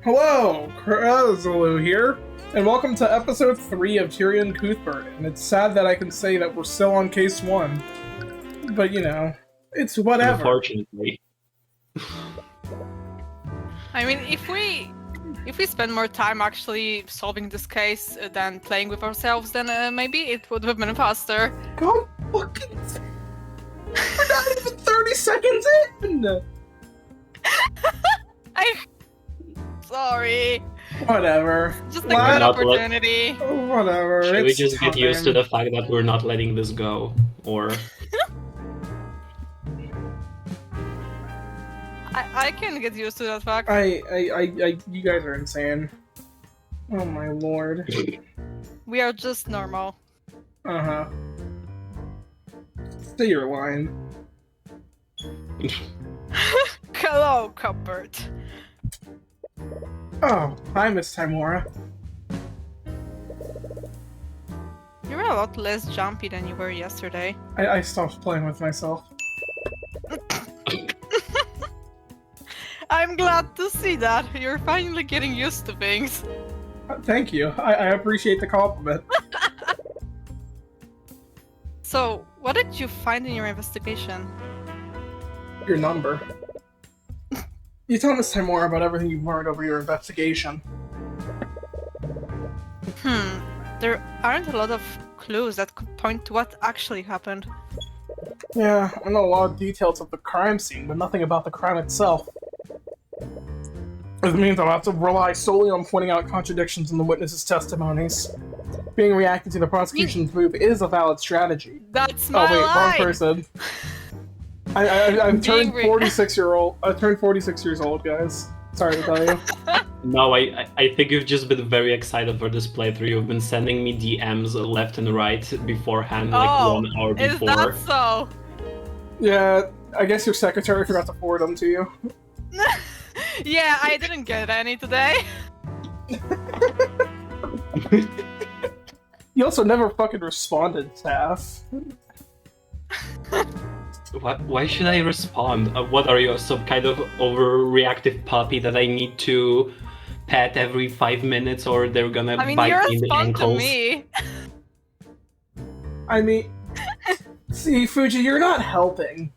Hello, Krazaloo here, and welcome to episode 3 of Tyrion Cuthbert. And it's sad that I can say that we're still on case 1, but you know, it's whatever. Unfortunately. I mean, if we spend more time actually solving this case than playing with ourselves, then maybe it would have been faster. God fucking... We're not even 30 seconds in! Sorry. Whatever. Just a Why good not opportunity. Whatever. Should we it's just get used to time. the fact that we're not letting this go? Or... I can get used to that fact. You guys are insane. Oh my lord. We are just normal. Uh-huh. Say your line. Hello, Cuthbert. Oh, hi, Miss Timora. You're a lot less jumpy than you were yesterday. I stopped playing with myself. I'm glad to see that. You're finally getting used to things. Thank you. I appreciate the compliment. So, what did you find in your investigation? Your number. You tell Miss Timora about everything you've learned over your investigation. There aren't a lot of clues that could point to what actually happened. Yeah, I know a lot of details of the crime scene, but nothing about the crime itself. This means I'll have to rely solely on pointing out contradictions in the witnesses' testimonies. Being reactive to the prosecution's move is a valid strategy. That's my Oh wait, wrong line! person. I've turned Being 46-year-old. I turned 46 years old, guys. Sorry to tell you. No, I think you've just been very excited for this playthrough. You've been sending me DMs left and right beforehand, like 1 hour Is before. that so? Yeah, I guess your secretary forgot to forward them to you. Yeah, I didn't get any today. You also never fucking responded, Staff. Why should I respond? What are you, some kind of overreactive puppy that I need to pet every 5 minutes, or they're gonna I mean, bite you me in the respond to ankles? me. I mean... See, Fuji, you're not helping.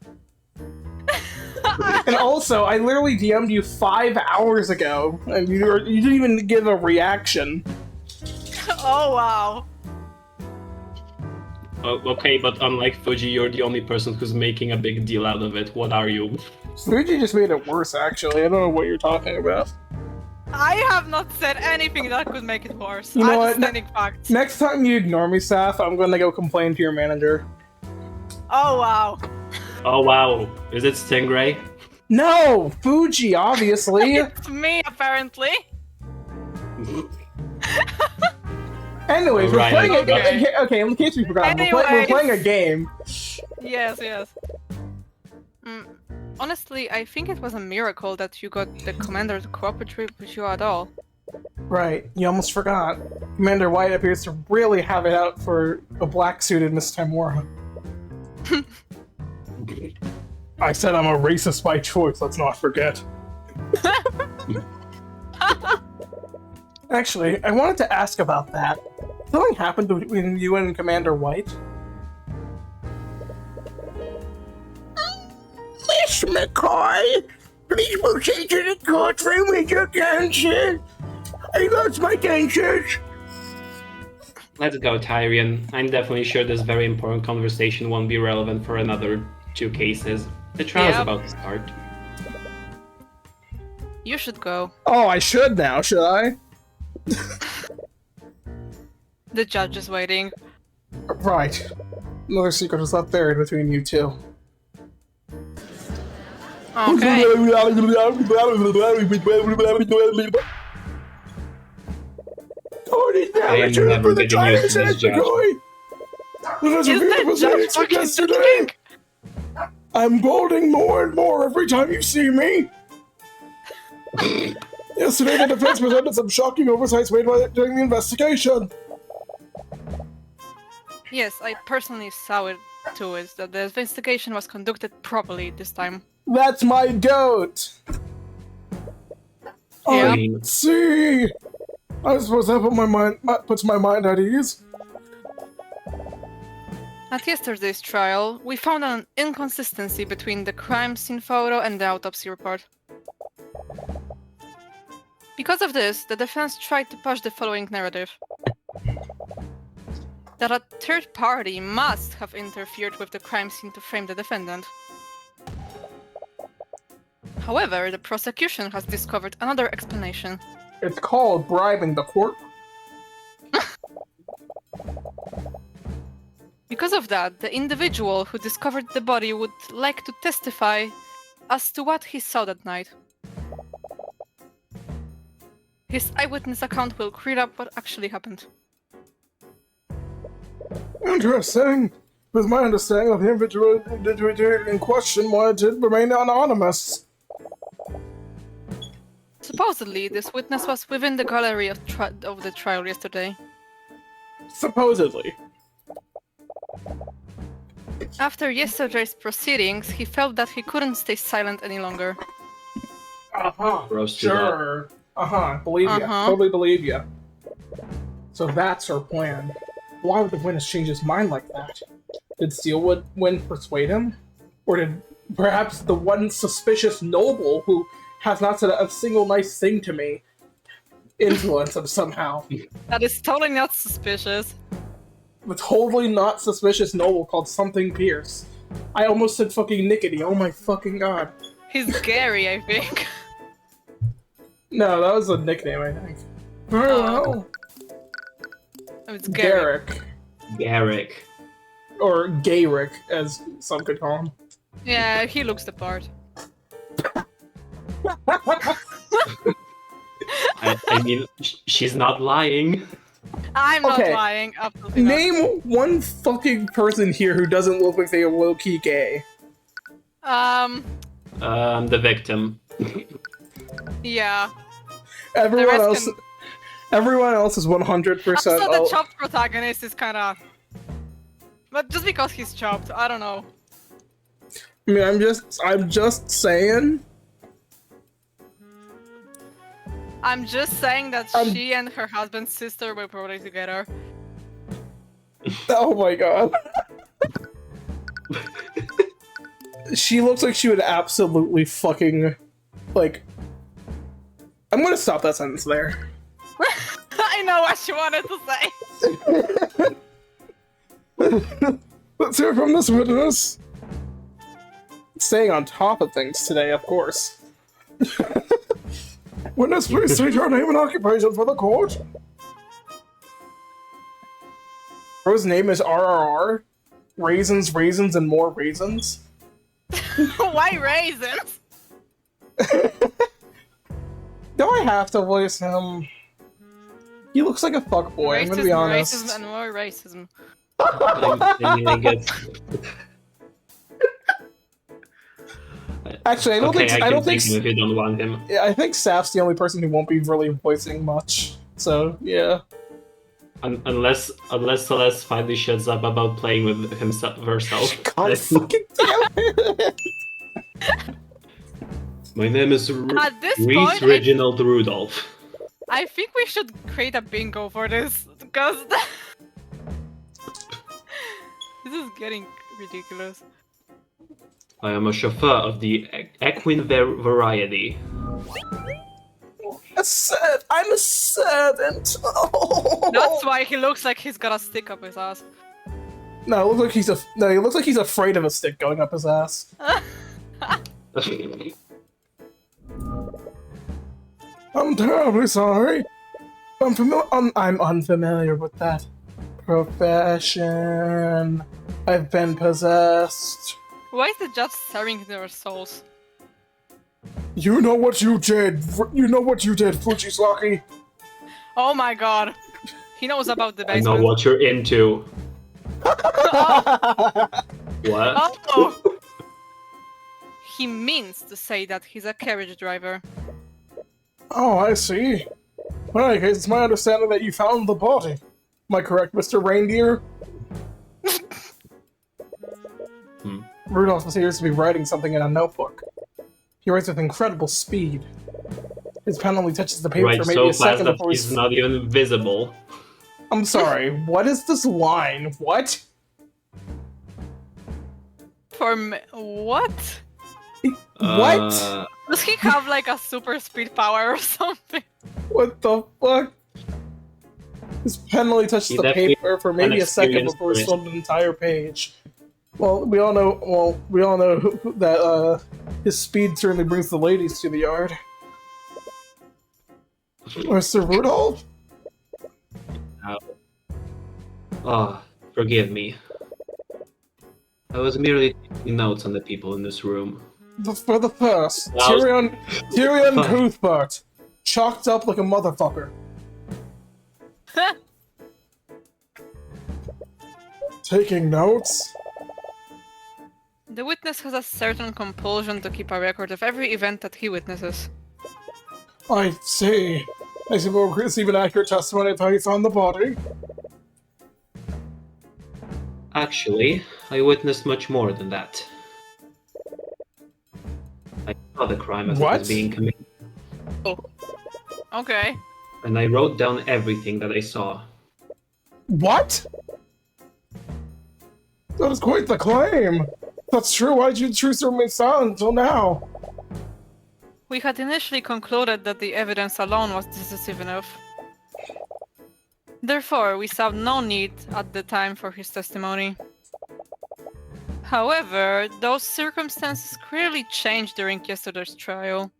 And also, I literally DM'd you 5 hours ago, and you didn't even give a reaction. Oh, wow. Okay, but unlike Fuji, you're the only person who's making a big deal out of it. What are you? Fuji just made it worse, actually. I don't know what you're talking about. I have not said anything that could make it worse. You know I'm what? just stating facts. Next time you ignore me, Staff, I'm gonna go complain to your manager. Oh, wow. Oh wow, is it Stingray? No! Fuji, obviously! It's me, apparently. Anyways, Right, we're playing a okay. game. Okay, in case we forgot, we're Anyways. playing a game. Yes, yes. Honestly, I think it was a miracle that you got the commander to cooperate with you at all. Right, you almost forgot. Commander White appears to really have it out for a black-suited Miss Timora. I said I'm a racist by choice, let's not forget. Actually, I wanted to ask about that. Something happened between you and Commander White? Miss McCoy, please proceed to the courtroom with your dancers. I lost my dancers. Let's go, Tyrion. I'm definitely sure this very important conversation won't be relevant for another 2 cases. The trial's Yep. about to start. You should go. Oh, I should now, should I? The judge is waiting. Right. Another secret is left buried between you two. Okay. I am never getting used to this judge. Is the judge fucking speaking? I'm balding more and more every time you see me. Yesterday, the defense presented some shocking oversights made during the investigation. Yes, I personally saw it too, is that the investigation was conducted properly this time. That's my goat! Yeah. See, I suppose that puts my mind at ease. At yesterday's trial, we found an inconsistency between the crime scene photo and the autopsy report. Because of this, the defense tried to push the following narrative. That a third party must have interfered with the crime scene to frame the defendant. However, the prosecution has discovered another explanation. It's called bribing the court. Because of that, the individual who discovered the body would like to testify as to what he saw that night. His eyewitness account will clear up what actually happened. Interesting. With my understanding of the individual in question wanted to remain anonymous. Supposedly, this witness was within the gallery of the trial yesterday. Supposedly. After yesterday's proceedings, he felt that he couldn't stay silent any longer. Roasted Sure. Believe ya. Totally believe ya. So that's her plan. Why would the witness change his mind like that? Did Steelwood persuade him? Or did perhaps the one suspicious noble who has not said a single nice thing to me influence him somehow? That is totally not suspicious. The totally not suspicious noble called something Pierce. I almost said fucking Nickety, oh my fucking god. He's Gary, I think. No, that was a nickname, I think. Very well. Oh, it's Gary. Garrick. Or Gayrick, as some could call him. Yeah, he looks the part. I mean, she's not lying. I'm not Okay. lying, absolutely not. Name one fucking person here who doesn't look like they are low-key gay. The victim. Yeah. Everyone rest else, can- everyone else is 100%. Also, the chopped protagonist is kinda... But just because he's chopped, I don't know. I mean, I'm just saying. I'm just saying that she and her husband's sister were probably together. Oh my god. She looks like she would absolutely fucking, like... I'm gonna stop that sentence there. I know what she wanted to say. Let's hear from this witness. Staying on top of things today, of course. Witness, please state your name and occupation for the court. Bro's name is RRR. Raisins, raisins, and more raisins. Why raisins? Do I have to voice him? He looks like a fuckboy, I'm gonna be honest. Racism, and more racism. I mean, I guess. Actually, I don't think. I I don't can think. take him if you don't want him. Yeah, I think Saf's the only person who won't be really voicing much. So yeah. Unless Celeste finally shuts up about playing with herself. God fucking damn it! My name is At this Reese point, Reginald Rudolph. I think we should create a bingo for this, because... this is getting ridiculous. I am a chauffeur of the equine variety. I'm a servant. Oh. That's why he looks like he's got a stick up his ass. No, it looks like he looks like he's afraid of a stick going up his ass. I'm terribly sorry. I'm unfamiliar with that profession. I've been possessed. Why is the judge staring into their souls? You know what you did. You know what you did, Fujisaki. Oh my god. He knows about the I basement. know what you're into. What? Oh! He means to say that he's a carriage driver. Oh, I see. In any case, it's my understanding that you found the body. Am I correct, Mr. Reindeer? Rudolph appears to be writing something in a notebook. He writes with incredible speed. His pen only touches the paper Right, for maybe so a fast second that before he's not even visible. I'm sorry, what is this line? What? What? What? Does he have like a super speed power or something? What the fuck? His pen only touches He the definitely paper for maybe a second experienced before he risk. filled an entire page. Well, we all know that his speed certainly brings the ladies to the yard. Mr. Rudolph? Ah, forgive me. I was merely taking notes on the people in this room. For the first, Wow. Tyrion Fuck. Cuthbert, chalked up like a motherfucker. Taking notes? The witness has a certain compulsion to keep a record of every event that he witnesses. I see. I suppose receive an accurate testimony of how you found the body. Actually, I witnessed much more than that. I saw the crime as it What? was being committed, Okay. and I wrote down everything that I saw. What? That is quite the claim. If that's true, why did you choose to remain silent until now? We had initially concluded that the evidence alone was decisive enough. Therefore, we saw no need at the time for his testimony. However, those circumstances clearly changed during yesterday's trial.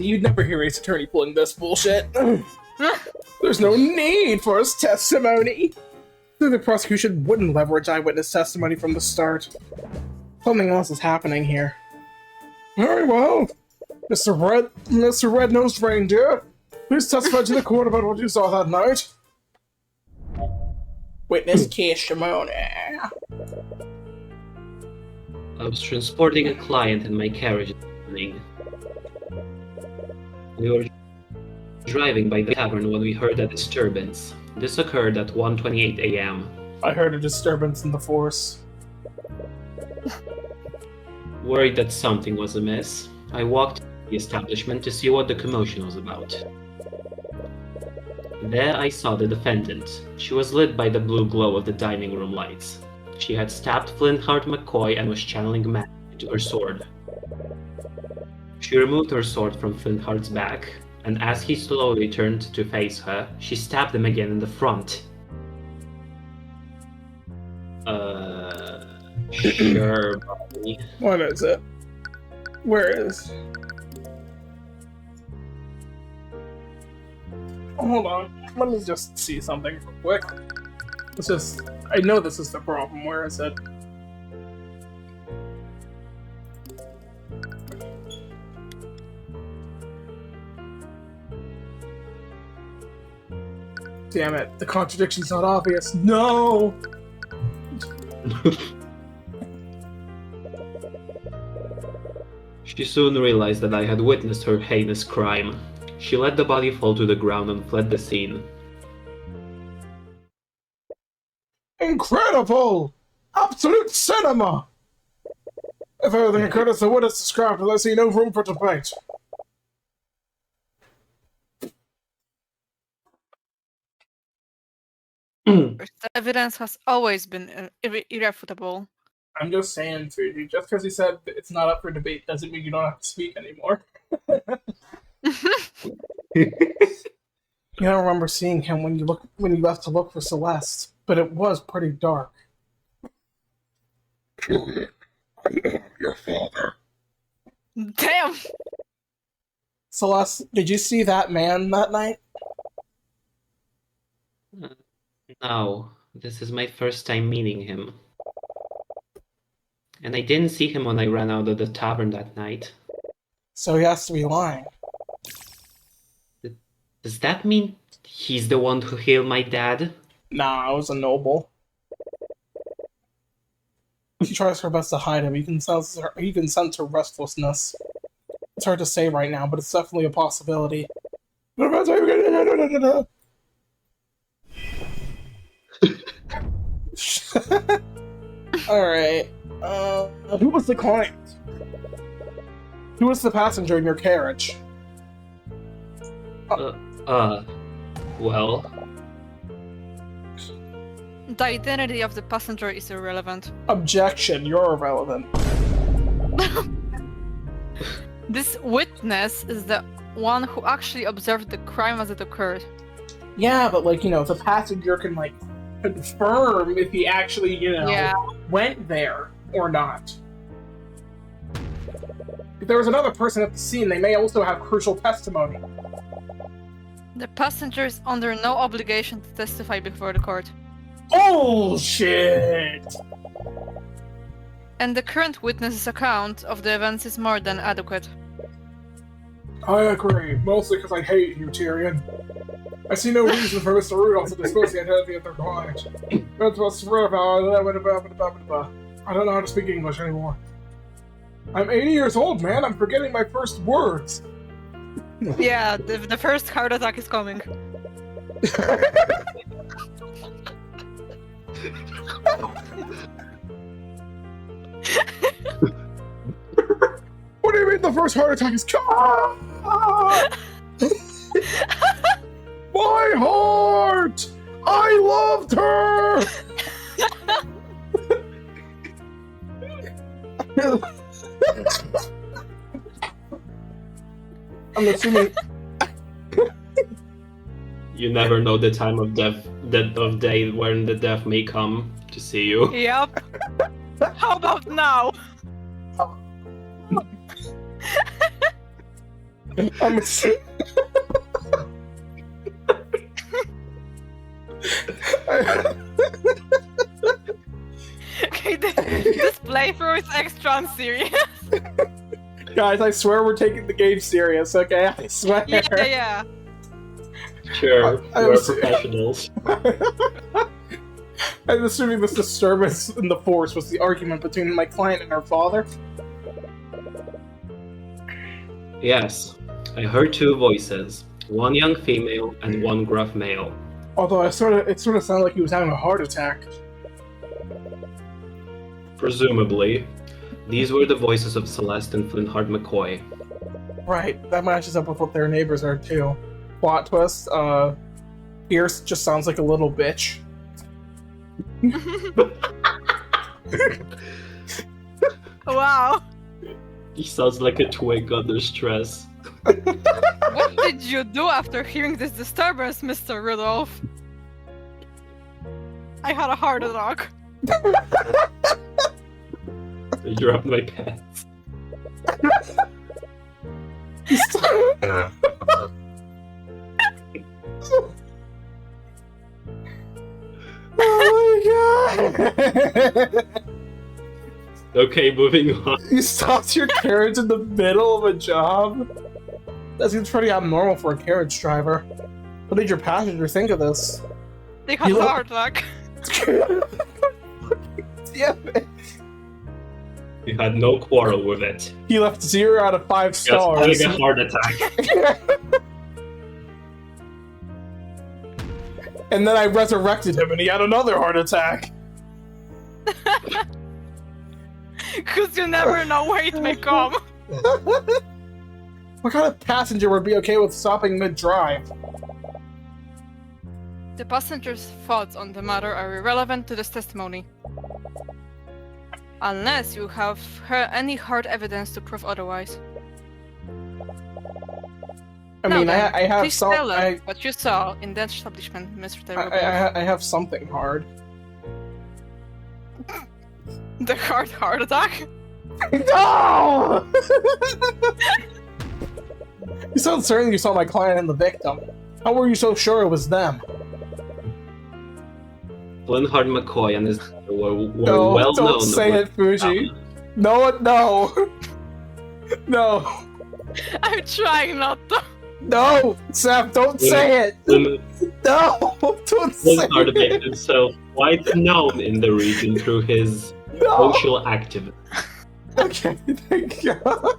You'd never hear Ace Attorney pulling this bullshit. There's no need for his testimony. The prosecution wouldn't leverage eyewitness testimony from the start. Something else is happening here. Very well. Mr. Red-Nosed Reindeer, please testify to the court about what you saw that night. Witness testimony. I was transporting a client in my carriage this morning. We were driving by the tavern when we heard a disturbance. This occurred at 1:28 a.m. I heard a disturbance in the force. Worried that something was amiss, I walked to the establishment to see what the commotion was about. There I saw the defendant. She was lit by the blue glow of the dining room lights. She had stabbed Flintheart McCoy and was channeling magic into her sword. She removed her sword from Flintheart's back, and as he slowly turned to face her, she stabbed him again in the front. Sure, buddy. What is it? Where is? Hold on. Let me just see something real quick. It's just, I know this is the problem. Where is it? Damn it, the contradiction's not obvious. No! She soon realized that I had witnessed her heinous crime. She let the body fall to the ground and fled the scene. Incredible! Absolute cinema! If everything occurred as the witness described, I see no room for debate. The evidence has always been irrefutable. I'm just saying, Fuji, just because he said it's not up for debate doesn't mean you don't have to speak anymore. You don't remember seeing him when you left to look for Celeste, but it was pretty dark. I am your father. Damn! Celeste, did you see that man that night? No, this is my first time meeting him. And I didn't see him when I ran out of the tavern that night. So he has to be lying. Does that mean he's the one who killed my dad? Nah, I was a noble. She tries her best to hide him. You can sense her restlessness. It's hard to say right now, but it's definitely a possibility. Alright. Who was the client? Who was the passenger in your carriage? Well, The identity of the passenger is irrelevant. Objection, you're irrelevant. This witness is the one who actually observed the crime as it occurred. Yeah, but like, the passenger can like confirm if he actually, Yeah. went there or not. If there was another person at the scene, they may also have crucial testimony. The passenger is under no obligation to testify before the court. Bullshit! And the current witness's account of the events is more than adequate. I agree, mostly because I hate you, Tyrion. I see no reason for Mr. Rudolph to disclose the identity of their client. I don't know how to speak English anymore. I'm 80 years old, man. I'm forgetting my first words. Yeah, the first heart attack is coming. What do you mean the first heart attack is My heart! I loved her! I'm assuming... you never know the time of death, of day when the death may come to see you. Yep. How about now? I'm assuming... Okay, this playthrough is extra unserious. Guys, I swear we're taking the game serious, okay? I swear. Yeah. Sure, I'm we're s- professionals. I'm assuming this disturbance in the force was the argument between my client and her father. Yes, I heard two voices, one young female and one gruff male. Although it sort of sounded like he was having a heart attack. Presumably, these were the voices of Celeste and Flintheart McCoy. Right, that matches up with what their neighbors are too. Plot twist, Pierce just sounds like a little bitch. Wow. He sounds like a twig under stress. What did you do after hearing this disturbance, Mr. Rudolph? I had a heart attack. I dropped my pants. Oh my god! Okay, moving on. You stopped your carriage in the middle of a job? That seems pretty abnormal for a carriage driver. What did your passenger think of this? They had You a look- heart attack. Yeah, He had no quarrel with it. he left 0 out of 5 Just stars. having a heart attack. And then I resurrected him and he had another heart attack. Because you never know where it may come. What kind of passenger would be okay with stopping mid-drive? The passenger's thoughts on the matter are irrelevant to this testimony. Unless you have any hard evidence to prove otherwise. I Now mean, then, I have please some. tell us I what you saw in that establishment, Mr. Rudolph. I have something hard. The heart attack? No! You sound certain you saw my client and the victim. How were you so sure it was them? Flintheart McCoy and his daughter were No, well known. don't say it, Fuji. No, no, no, I'm trying not to. no, Sam, don't say it. No, don't say Flintheart made it. himself quite known in the region through his No. social activism. Okay, thank God.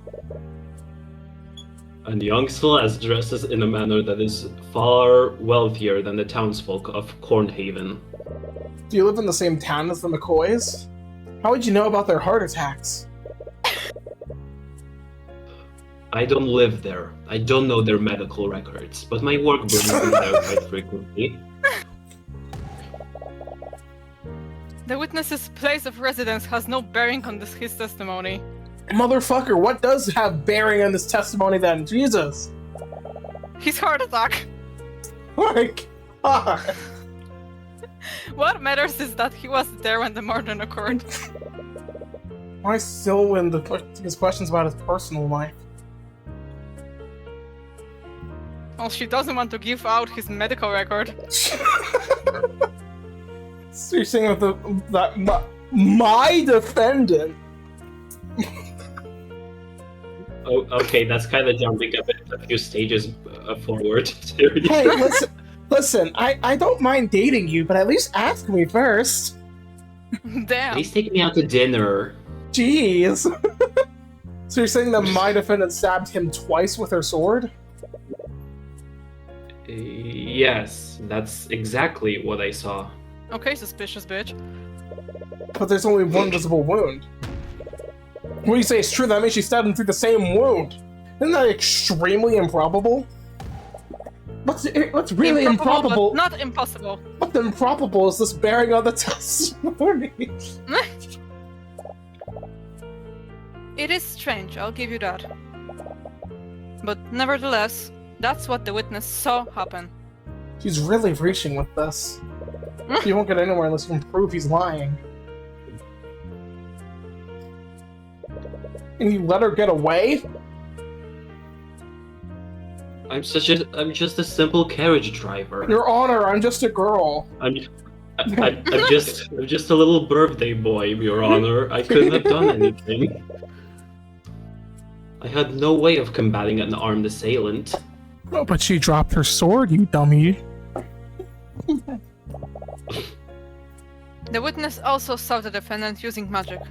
And young Celeste dresses in a manner that is far wealthier than the townsfolk of Cornhaven. Do you live in the same town as the McCoys? How would you know about their heart attacks? I don't live there. I don't know their medical records, but my work brings me there quite frequently. The witness's place of residence has no bearing on his testimony. Motherfucker, what does have bearing on this testimony then? Jesus! His heart attack. My God! What matters is that he was there when the murder occurred. Why still when his questions about his personal life? Well, she doesn't want to give out his medical record. So you're saying that my defendant? Oh, okay, that's kind of jumping a few stages forward. Hey, listen, I don't mind dating you, but at least ask me first. Damn. Please take me out to dinner. Jeez. So you're saying that my defendant stabbed him twice with her sword? Yes, that's exactly what I saw. Okay, suspicious bitch. But there's only one visible wound. When you say it's true, that means she stabbed him through the same wound. Isn't that extremely improbable? What's really improbable? But not impossible. What improbable is this bearing on the testimony? It is strange, I'll give you that. But nevertheless, that's what the witness saw happen. She's really reaching with this. You won't get anywhere unless you can prove he's lying. And you let her get away? I'm just a simple carriage driver. Your Honor, I'm just a girl. I'm just a little birthday boy, Your Honor. I couldn't have done anything. I had no way of combating an armed assailant. Oh, but she dropped her sword, you dummy. The witness also saw the defendant using magic.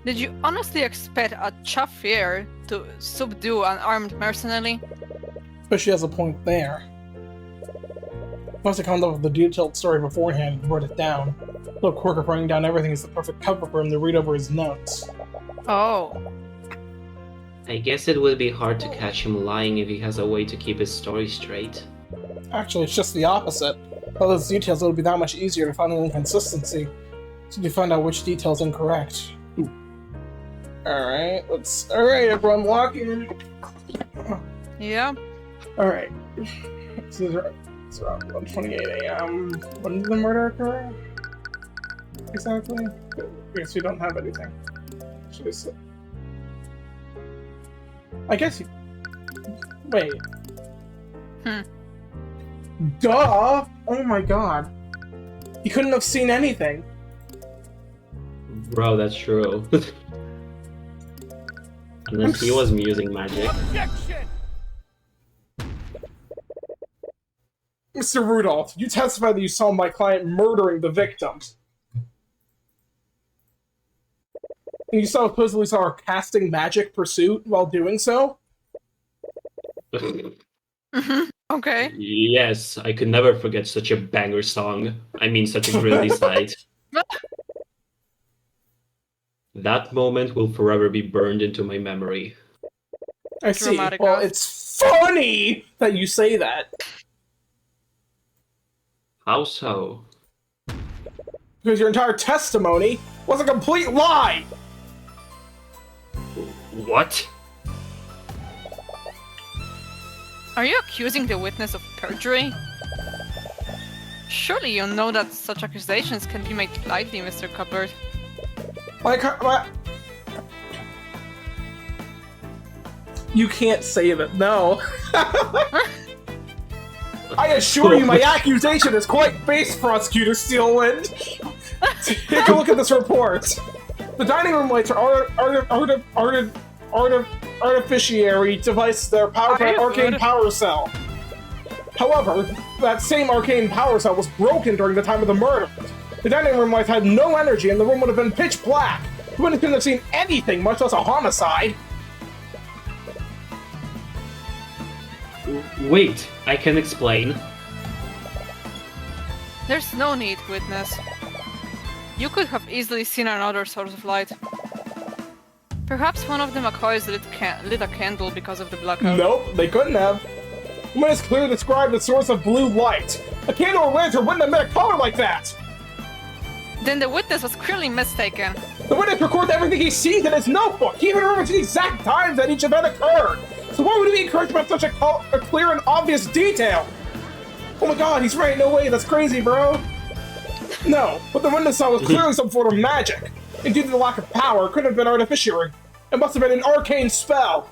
Did you honestly expect a chaffier to subdue an armed mercenary? But she has a point there. Must have come up with the detailed story beforehand and wrote it down. The quirk of writing down everything is the perfect cover for him to read over his notes. Oh. I guess it would be hard to catch him lying if he has a way to keep his story straight. Actually, it's just the opposite. With all those details, it would be that much easier to find an inconsistency. So you find out which detail's incorrect. Alright, alright, everyone, walk in. Yeah. Alright. It's around 1:28 a.m. When did the murder occur? Exactly? Because we don't have anything. Should we say? I guess you... Wait. Duh! Oh my god. He couldn't have seen anything. Bro, that's true. Unless he was using magic. Objection! Mr. Rudolph, you testified that you saw my client murdering the victim. And you supposedly saw her casting magic pursuit while doing so? Okay. Yes, I could never forget such a banger song. I mean, such a gritty sight. That moment will forever be burned into my memory. I see. Dramatic Well, enough. it's funny that you say that. How so? Because your entire testimony was a complete lie! What? Are you accusing the witness of perjury? Surely you know that such accusations can be made lightly, Mr. Cuthbert. Like, you can't say that, no. I assure you my accusation is quite based, Prosecutor Steelwind. Take a look at this report. The dining room lights are artificiary devices that are powered by Are you Arcane good? power cell. However, that same Arcane power cell was broken during the time of the murder. The dining room lights had no energy and the room would have been pitch black. You wouldn't have seen anything, much less a homicide. Wait, I can explain. There's no need, witness. You could have easily seen another source of light. Perhaps one of the McCoys lit a candle because of the blackout. Nope, they couldn't have. The witness clearly described the source of blue light. A candle or lantern wouldn't have made a color like that! Then the witness was clearly mistaken. The witness records everything he sees in his notebook. He even remembers the exact times that each event occurred. So why would he be encouraged by such a clear and obvious detail? Oh my god, he's right. No way, that's crazy, bro. No, what the witness saw was clearly some sort of magic. And due to the lack of power, it couldn't have been artificial. It must have been an arcane spell.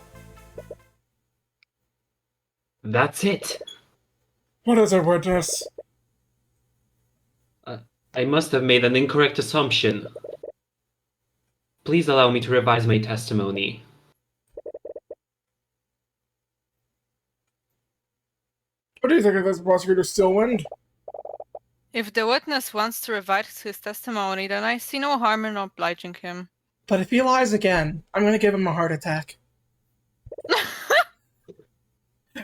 That's it. What is it, witness? I must have made an incorrect assumption. Please allow me to revise my testimony. What do you think of this, Prosecutor Stillwind? If the witness wants to revise his testimony, then I see no harm in obliging him. But if he lies again, I'm gonna give him a heart attack.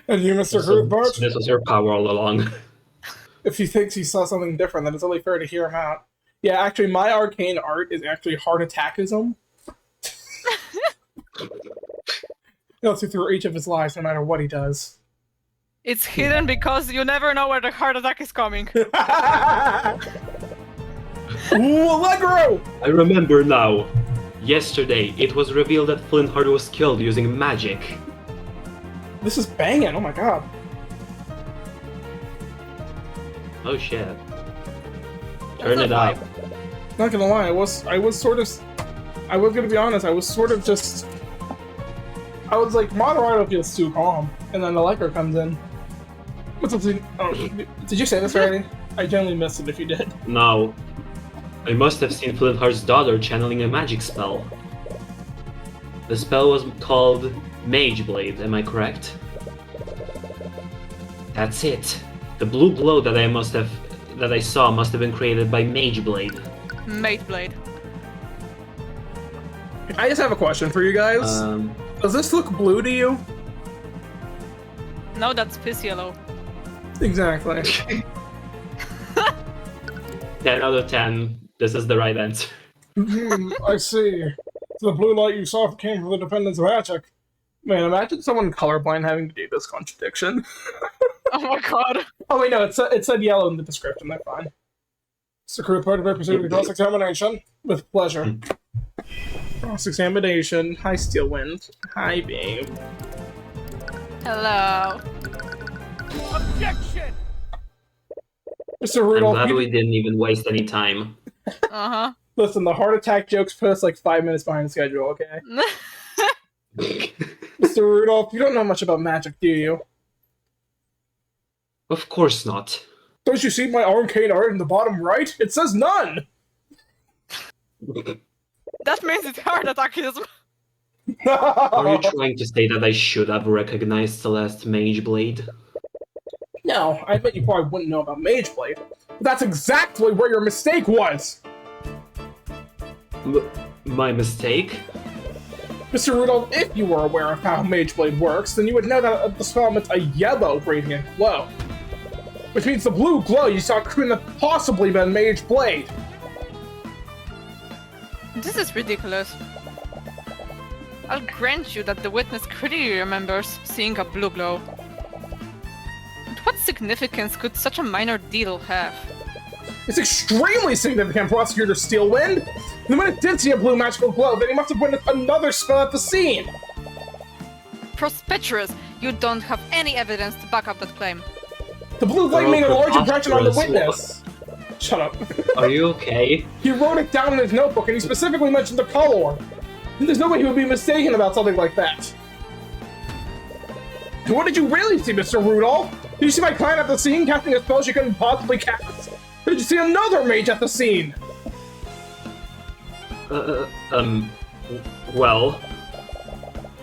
And you, Mr. Cuthbert? This was your power all along. If he thinks he saw something different, then it's only fair to hear him out. Yeah, actually, my arcane art is actually heart attackism. He'll see through each of his lies, no matter what he does. It's hidden because you never know where the heart attack is coming. Ooh, Allegro! I remember now. Yesterday, it was revealed that Flintheart was killed using magic. This is banging, oh my god. Oh shit. That's Turn a it up. Not gonna lie, I was gonna be honest, I was sort of just... I was like, Moderado feels too calm, and then Allegro comes in. What's up, did you say this already? I generally missed it if you did. No. I must have seen Flintheart's daughter channeling a magic spell. The spell was called Mage Blade, am I correct? That's it. The blue glow that I saw must have been created by Mage Blade. Mate blade. I just have a question for you guys. Does this look blue to you? No, that's piss yellow. Exactly. 10 out of 10. This is the right answer. I see. The blue light you saw came from the dependence of magic. Man, imagine someone colorblind having to do this contradiction. Oh my god. Oh wait, no, it said yellow in the description, they're fine. Mr. Cuthbert, I proceed with cross-examination. With pleasure. Cross-examination. Hi, Steelwind. Hi, babe. Hello. Objection! Mr. I'm Rudolph, glad we didn't even waste any time. Uh-huh. listen, the heart attack jokes put us like 5 minutes behind schedule, okay? Mr. Rudolph, you don't know much about magic, do you? Of course not. Don't you see my arcane art in the bottom right? It says none! That means it's heart attackism. Are you trying to say that I should have recognized Celeste Mage Blade? No, I bet you probably wouldn't know about Mage Blade. But that's exactly where your mistake was! My mistake? Mr. Rudolph, if you were aware of how Mage Blade works, then you would know that the spell emits a yellow radiant glow. Which means the blue glow you saw couldn't have possibly been Mage Blade. This is ridiculous. I'll grant you that the witness clearly remembers seeing a blue glow. But what significance could such a minor detail have? It's extremely significant, Prosecutor Steelwind! The minute did see a blue magical glow, then he must have witnessed another spell at the scene! Prospectorous, you don't have any evidence to back up that claim. The blue light made a large impression on the witness! Shut up. Are you okay? He wrote it down in his notebook, and he specifically mentioned the color. And there's no way he would be mistaken about something like that. And what did you really see, Mr. Rudolph? Did you see my client at the scene casting a spell she couldn't possibly cast? Or did you see another mage at the scene? Well...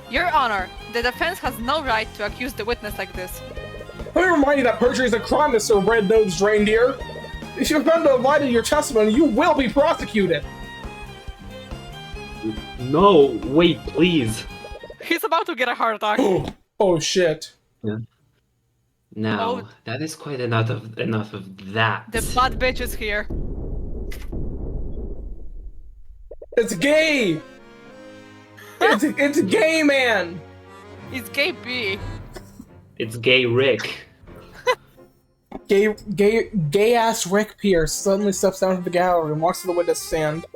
Your Honor, the defense has no right to accuse the witness like this. Let me remind you that perjury is a crime, Mr. Red-Nosed Reindeer. If you're found to have lied to your testimony, you will be prosecuted. No, wait, please. He's about to get a heart attack. Oh shit. Yeah. Now, Oh. that is quite enough of that. The bad bitch is here. It's gay! It's gay man! It's gay B. It's gay Rick. Gay ass Rick Pierce suddenly steps down to the gallery and walks to the witness stand.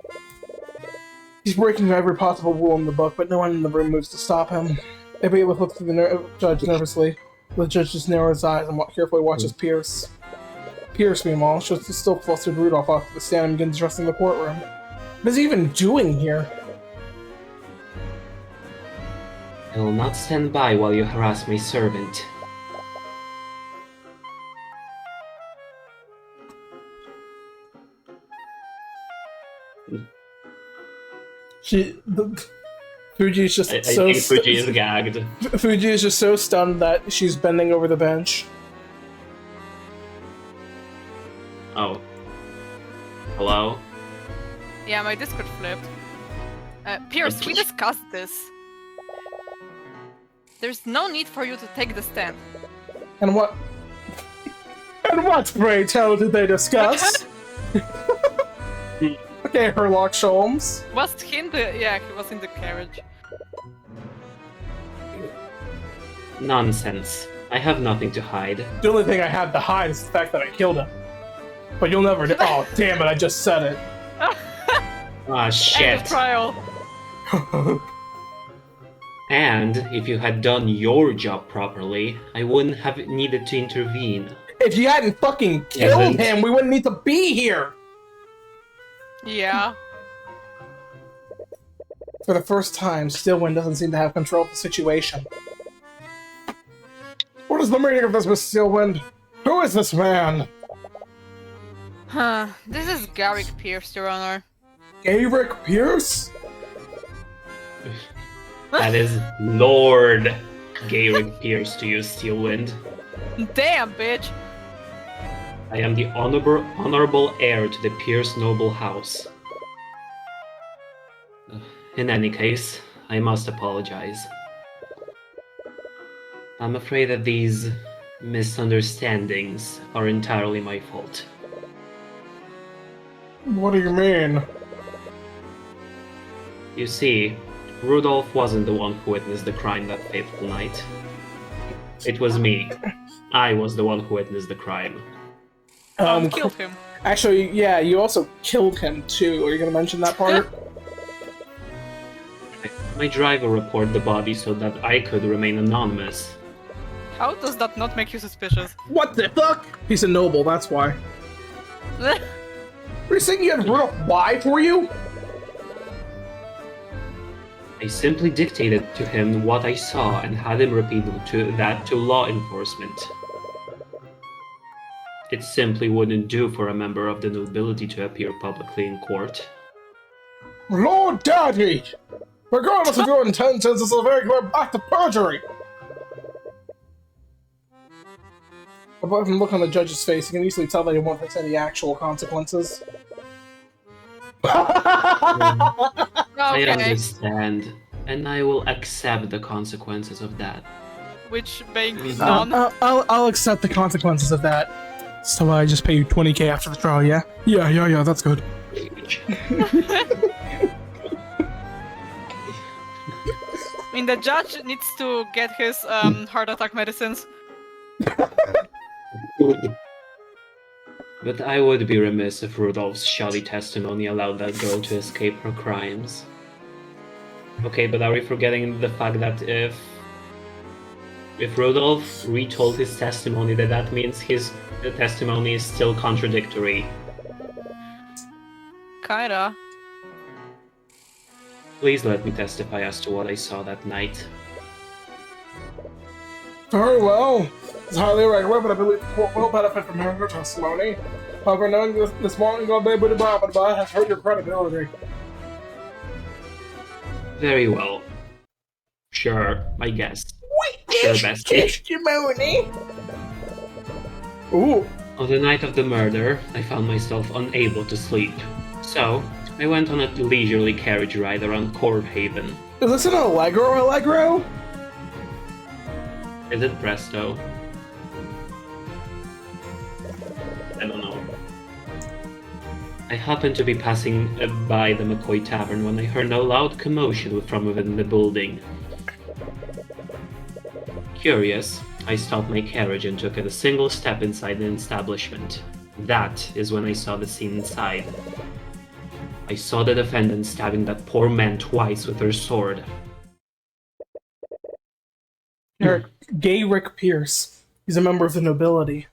He's breaking every possible rule in the book, but no one in the room moves to stop him. Everybody looks at the judge nervously. The judge just narrows his eyes and carefully watches Pierce. Pierce, meanwhile, shows the still flustered Rudolph off to the stand and begins dressing the courtroom. What is he even doing here? I will not stand by while you harass my servant. Fuji is just I think Fuji is gagged. Fuji is just so stunned that she's bending over the bench. Oh. Hello? Yeah, my Discord flipped. Pierce, we discussed this. There's no need for you to take the stand. And what? And what, pray tell, did they discuss? Okay, Herlock Sholmes. Was he in the... Yeah, he was in the carriage. Nonsense. I have nothing to hide. The only thing I have to hide is the fact that I killed him. But you'll never do- Oh, damn it, I just said it. Ah, End shit. of trial. And if you had done your job properly, I wouldn't have needed to intervene. If you hadn't fucking killed him, we wouldn't need to be here! Yeah. For the first time, Stillwind doesn't seem to have control of the situation. What is the meaning of this, Miss Stillwind? Who is this man? Huh. This is Garrick Pierce, Your Honor. Garrick Pierce? That is Lord Garrick Pierce to you, Steelwind. Damn, bitch! I am the honorable heir to the Pierce noble house. In any case, I must apologize. I'm afraid that these misunderstandings are entirely my fault. What do you mean? You see, Rudolph wasn't the one who witnessed the crime that fateful night. It was me. I was the one who witnessed the crime. Killed him. Actually, yeah, you also killed him too. Are you gonna mention that part? My driver reported the body so that I could remain anonymous. How does that not make you suspicious? What the fuck? He's a noble, that's why. Are you saying you had Rudolph lie for you? I simply dictated to him what I saw and had him repeat that to law enforcement. It simply wouldn't do for a member of the nobility to appear publicly in court. Lord Daddy! Regardless of your intentions, this is a very clear act of perjury! But from the look on the judge's face, you can easily tell that he won't face any actual consequences. I Okay. understand, and I will accept the consequences of that. Which being none. I'll accept the consequences of that. So I just pay you 20k after the trial, yeah? Yeah, that's good. I mean, the judge needs to get his heart attack medicines. But I would be remiss if Rudolph's shoddy testimony allowed that girl to escape her crimes. Okay, but are we forgetting the fact that if Rudolph retold his testimony, that means his testimony is still contradictory? Kinda. Please let me testify as to what I saw that night. Very well. It's highly irregular, but I believe the court will benefit from hearing your testimony. However, knowing this morning God may be the has hurt your credibility. Very well. Sure, I guess. Witness Sure, bestie. testimony! Ooh. On the night of the murder, I found myself unable to sleep. So, I went on a leisurely carriage ride around Corvhaven. Is this an Allegro? Is it Presto? I don't know. I happened to be passing by the McCoy Tavern when I heard a loud commotion from within the building. Curious, I stopped my carriage and took a single step inside the establishment. That is when I saw the scene inside. I saw the defendant stabbing that poor man twice with her sword. Eric, Gay Rick Pierce. He's a member of the nobility.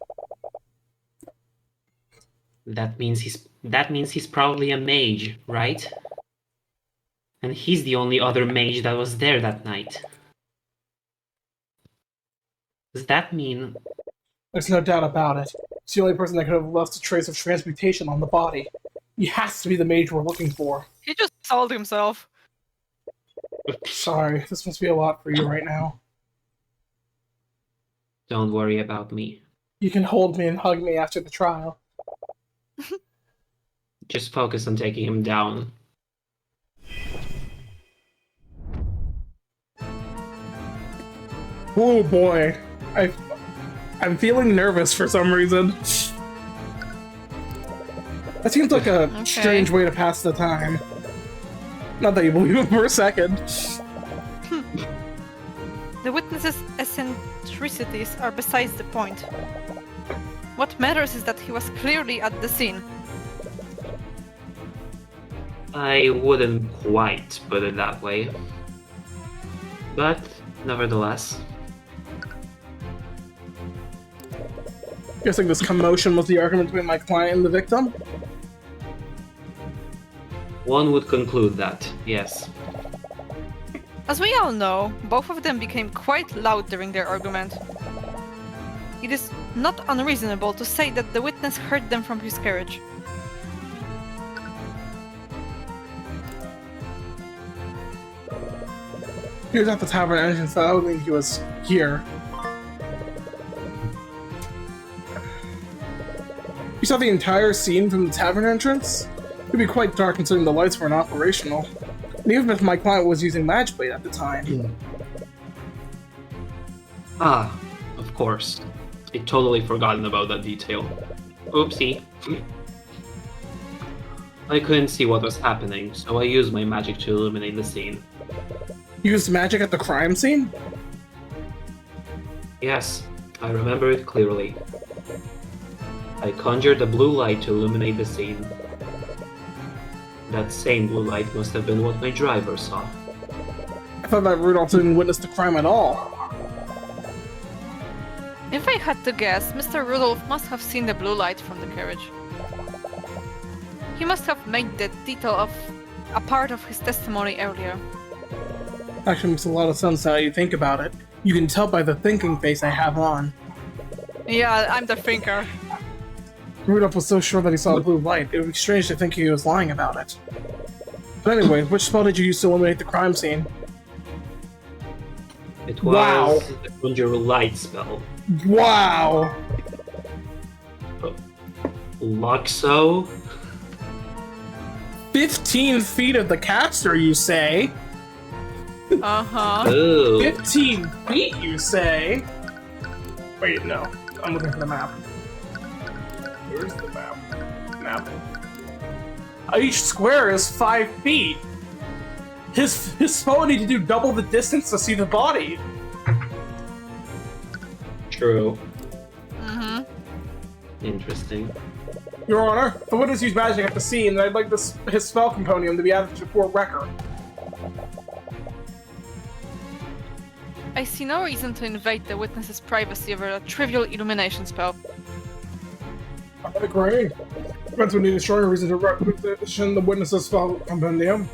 That means he's probably a mage, right? And he's the only other mage that was there that night. Does that mean... There's no doubt about it. It's the only person that could have left a trace of transmutation on the body. He has to be the mage we're looking for. He just sold himself. Sorry, this must be a lot for you right now. Don't worry about me. You can hold me and hug me after the trial. Just focus on taking him down. Oh boy. I'm feeling nervous for some reason. That seems like a strange way to pass the time. Not that you believe it for a second. The witness's eccentricities are besides the point. What matters is that he was clearly at the scene. I wouldn't quite put it that way. But, nevertheless... Guessing this commotion was the argument between my client and the victim? One would conclude that, yes. As we all know, both of them became quite loud during their argument. It is not unreasonable to say that the witness heard them from his carriage. He was at the tavern entrance, so I don't think he was here. You saw the entire scene from the tavern entrance? It would be quite dark considering the lights weren't operational. And even if my client was using Magic Blade at the time. Ah, of course. I totally forgotten about that detail. Oopsie. I couldn't see what was happening, so I used my magic to illuminate the scene. You used magic at the crime scene? Yes, I remember it clearly. I conjured a blue light to illuminate the scene. That same blue light must have been what my driver saw. I thought that Rudolph didn't witness the crime at all. If I had to guess, Mr. Rudolph must have seen the blue light from the carriage. He must have made that detail of a part of his testimony earlier. Actually makes a lot of sense now you think about it. You can tell by the thinking face I have on. Yeah, I'm the thinker. Rudolph was so sure that he saw a blue light, it would be strange to think he was lying about it. But anyway, which spell did you use to illuminate the crime scene? It was Wow. the conjure light spell. Wow! Luxo? 15 feet of the caster, you say? Uh-huh. Ooh. 15 feet, you say? Wait, no. I'm looking for the map. Where's the map? Map. Each square is 5 feet. His spell would need to do double the distance to see the body. True. Mm-hmm. Interesting. Your Honor, the witness used magic at the scene, and I'd like his spell compendium to be added to the court record. I see no reason to invade the witness's privacy over a trivial illumination spell. I agree. Friends would need a stronger reason to requisition the witness's spell compendium.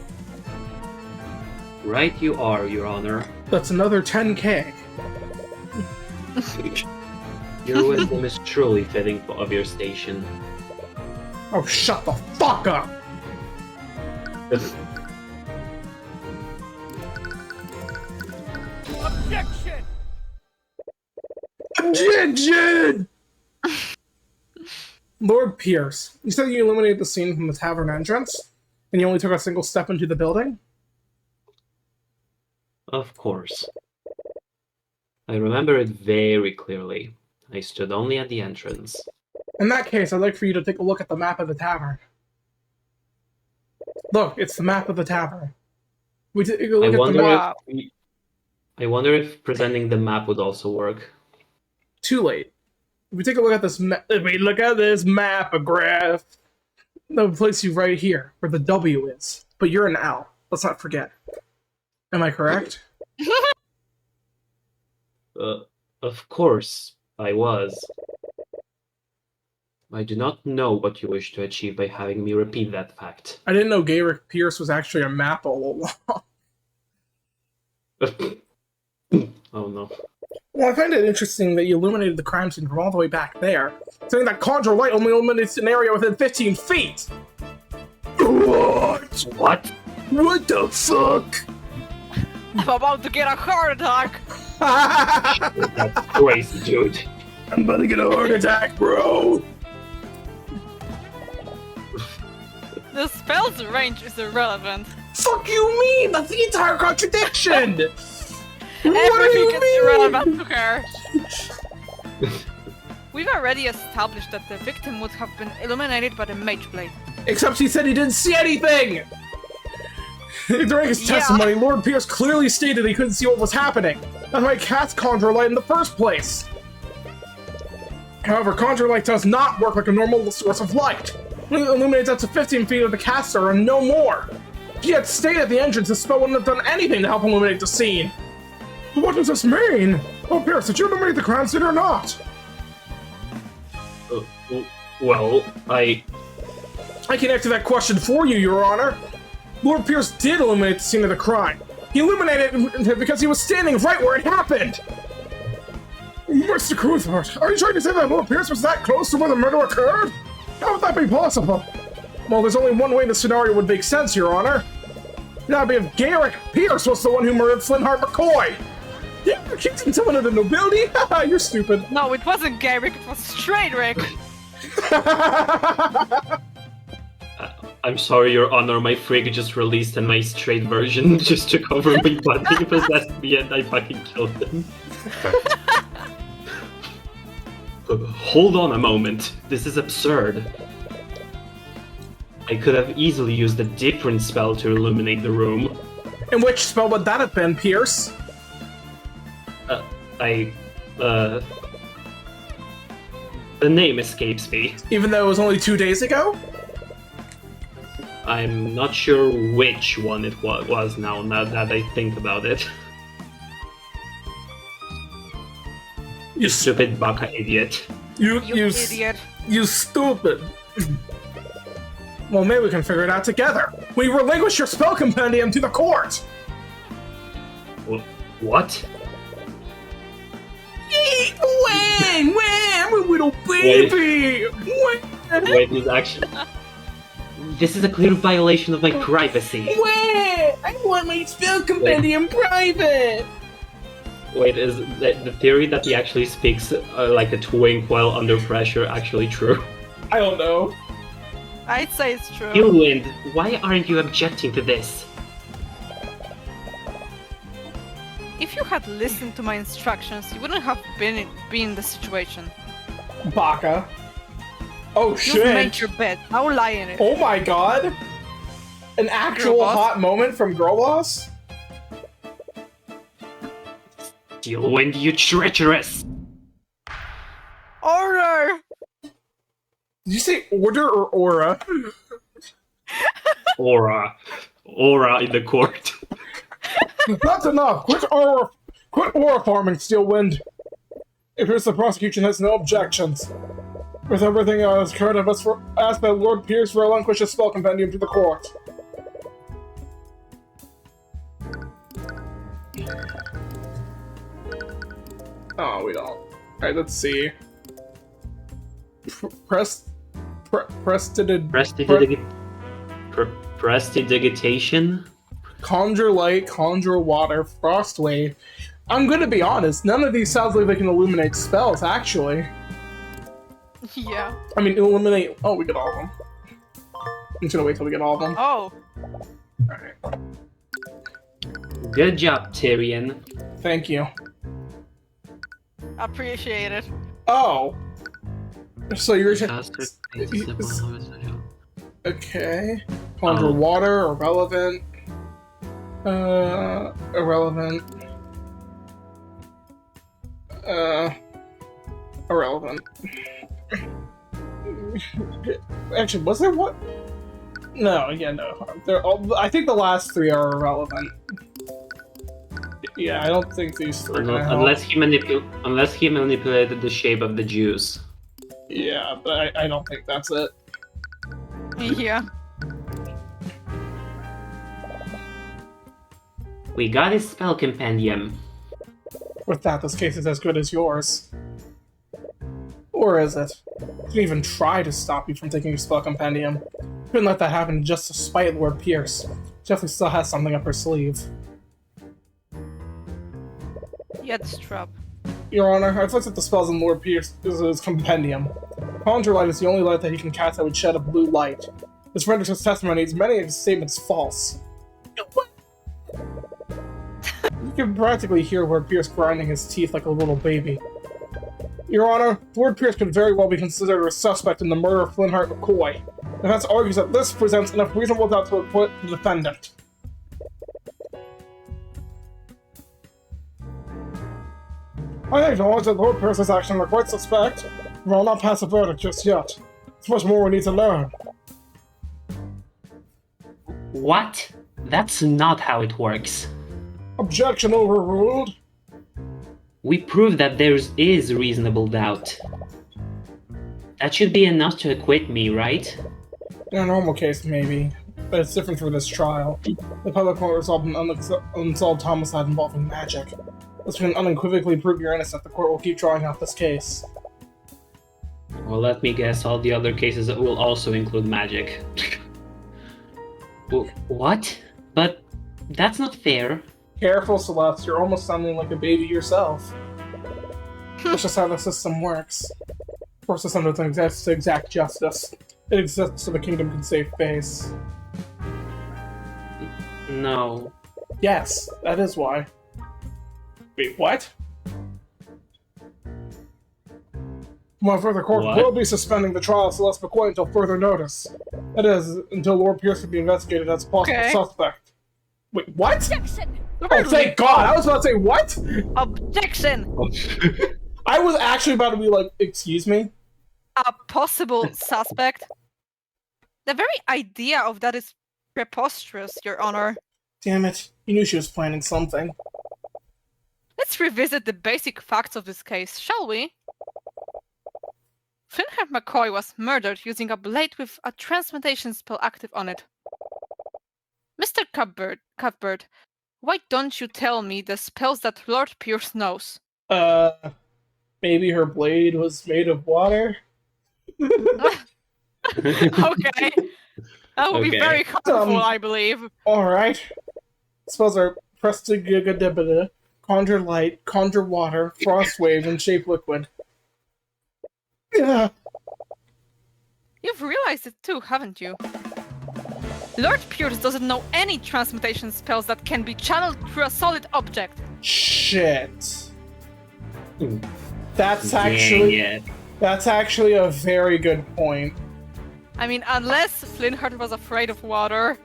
Right you are, Your Honor. That's another 10k. Your wisdom is truly fitting of your station. Oh, shut the fuck up! Objection! Objection! Lord Pierce, you said you eliminated the scene from the tavern entrance, and you only took a single step into the building? Of course. I remember it very clearly. I stood only at the entrance. In that case, I'd like for you to take a look at the map of the tavern. Look, it's the map of the tavern. We take a I look at the wonder map. if I wonder if presenting the map would also work. Too late. If we take a look at this map, mapograph, that would place you right here, where the W is. But you're an L. Let's not forget. Am I correct? Of course, I was. I do not know what you wish to achieve by having me repeat that fact. I didn't know Garrick Pierce was actually a map all along. Oh no. Well, I find it interesting that you illuminated the crime scene from all the way back there, saying that Conjure Light only illuminates an area within 15 feet! What? What? What the fuck? I'm about to get a heart attack! That's crazy, dude. I'm about to get a heart attack, bro! The spell's range is irrelevant. Fuck you mean? That's the entire contradiction! Everything is irrelevant to her. We've already established that the victim would have been illuminated by the Mage Blade. Except he said he didn't see anything! During his testimony, Lord Pierce clearly stated he couldn't see what was happening. That's why he cast Conjure Light in the first place. However, Conjure Light does not work like a normal source of light. It illuminates up to 15 feet of the caster and no more. He had stated at the entrance the spell wouldn't have done anything to help illuminate the scene. What does this mean? Oh, Pierce, did you illuminate the crime scene or not? Well, I can answer that question for you, Your Honor. Lord Pierce did illuminate the scene of the crime. He illuminated it because he was standing right where it happened. Mr. Cuthbert, are you trying to say that Lord Pierce was that close to where the murder occurred? How would that be possible? Well, there's only one way the scenario would make sense, Your Honor. That'd be if Garrick Pierce was the one who murdered Flintheart McCoy. Yeah, you're kicking someone of the nobility? Haha, you're stupid. No, it wasn't Garrick, it was Straightrick. I'm sorry, Your Honor, my frig just released a nice straight version just to cover my butt. He possessed me and I fucking killed him. Hold on a moment. This is absurd. I could have easily used a different spell to illuminate the room. And which spell would that have been, Pierce? The name escapes me. Even though it was only 2 days ago? I'm not sure which one it was now that I think about it. You stupid baka idiot. You idiot. You stupid. Well, maybe we can figure it out together. We relinquish your spell compendium to the court! What? When? I'm a little baby! Wait, this is a clear violation of my privacy. I want my spell compendium private! Wait, is the theory that he actually speaks like a twink while under pressure actually true? I don't know. I'd say it's true. Gilwind, why aren't you objecting to this? If you had listened to my instructions, you wouldn't have been in the situation. Baka. Oh You've shit! made your bed. Now lie in it. Oh my god! An actual Girl Boss? hot moment from Girl Boss? Gilwind, you treacherous! Order! Did you say order or aura? Aura in the court. That's enough! Quit aura farming, Steelwind! It appears the prosecution has no objections. With everything as current of us, ask that Lord Pierce relinquish his spell compendium to the court. Oh, we don't. Alright, let's see. Prestidigitation? Conjure Light, Conjure Water, Frost Wave. I'm gonna be honest, none of these sounds like they can illuminate spells, actually. Yeah. I mean, illuminate. Oh, we get all of them. I'm just gonna wait till we get all of them. Oh. Alright. Good job, Tyrion. Thank you. Appreciate it. Oh! So you're Faster, Okay. Conjure water, irrelevant. Irrelevant. Irrelevant. Actually, was there one? No, yeah, no. I think the last three are irrelevant. Yeah, I don't think these three are gonna help. Unless he manipulated the shape of the juice. Yeah, but I don't think that's it. Yeah. We got his spell compendium. With that, this case is as good as yours. Or is it? Didn't even try to stop you from taking your spell compendium. Couldn't let that happen just to spite Lord Pierce. Definitely still has something up her sleeve. Yet trap. Your Honor, I've looked at the spells in Lord Pierce's compendium. Conjure light is the only light that he can cast that would shed a blue light. This renders his testimony many of his statements false. What? You can practically hear Lord Pierce grinding his teeth like a little baby. Your Honor, Lord Pierce could very well be considered a suspect in the murder of Flintheart McCoy. The defense argues that this presents enough reasonable doubt to acquit the defendant. I acknowledge that Lord Pierce's actions are quite suspect, but I will not pass a verdict just yet. There's much more we need to learn. What? That's not how it works. Objection overruled. We proved that there is reasonable doubt. That should be enough to acquit me, right? In a normal case, maybe, but it's different for this trial. The public won't resolve an unsolved homicide involving magic. This can unequivocally prove you're innocent. The court will keep drawing out this case. Well, let me guess, all the other cases will also include magic. What? But that's not fair. Careful, Celeste. You're almost sounding like a baby yourself. That's just how the system works. Of course, the system doesn't exist to exact justice. It exists so the kingdom can save face. No. Yes, that is why. Wait, what? Moreover, the court will be suspending the trial of Celeste McCoy until further notice. That is, until Lord Pierce can be investigated as a possible suspect. Wait, what? Objection! Oh, thank God! I was about to say, what? Objection! I was actually about to be like, excuse me? A possible suspect? The very idea of that is preposterous, Your Honor. Damn it. You knew she was planning something. Let's revisit the basic facts of this case, shall we? Flintheart McCoy was murdered using a blade with a transmutation spell active on it. Mr. Cuthbert, why don't you tell me the spells that Lord Pierce knows? Maybe her blade was made of water? Okay. That would be very helpful, I believe. Alright. Spells are Prestigigadigabida, Conjure Light, Conjure Water, Frost Wave, and Shape Liquid. Yeah. You've realized it too, haven't you? Lord Pierce doesn't know any transmutation spells that can be channeled through a solid object. Shit. That's actually a very good point. I mean, unless Flintheart was afraid of water.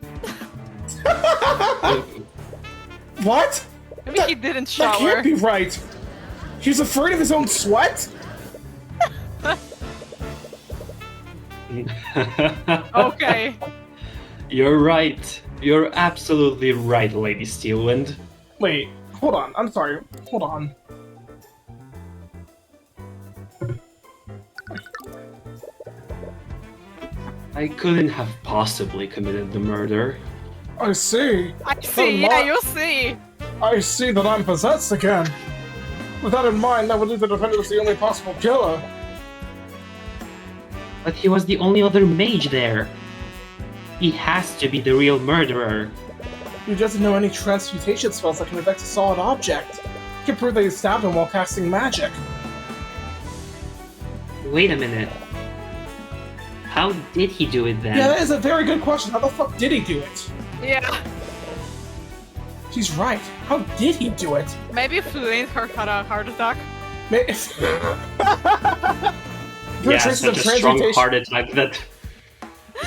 What? Maybe he didn't shower. That can't be right. He was afraid of his own sweat? Okay. You're right. You're absolutely right, Lady Steelwind. Wait, hold on. I'm sorry. Hold on. I couldn't have possibly committed the murder. I see. I see, yeah, you see. I see that I'm possessed again. With that in mind, that would leave the defendant as the only possible killer. But he was the only other mage there. He has to be the real murderer. He doesn't know any transmutation spells that can affect a solid object. He can prove that he stabbed him while casting magic. Wait a minute. How did he do it then? Yeah, that is a very good question. How the fuck did he do it? Yeah. She's right. How did he do it? Maybe Flintheart had a heart attack. Yeah, such a strong heart attack that...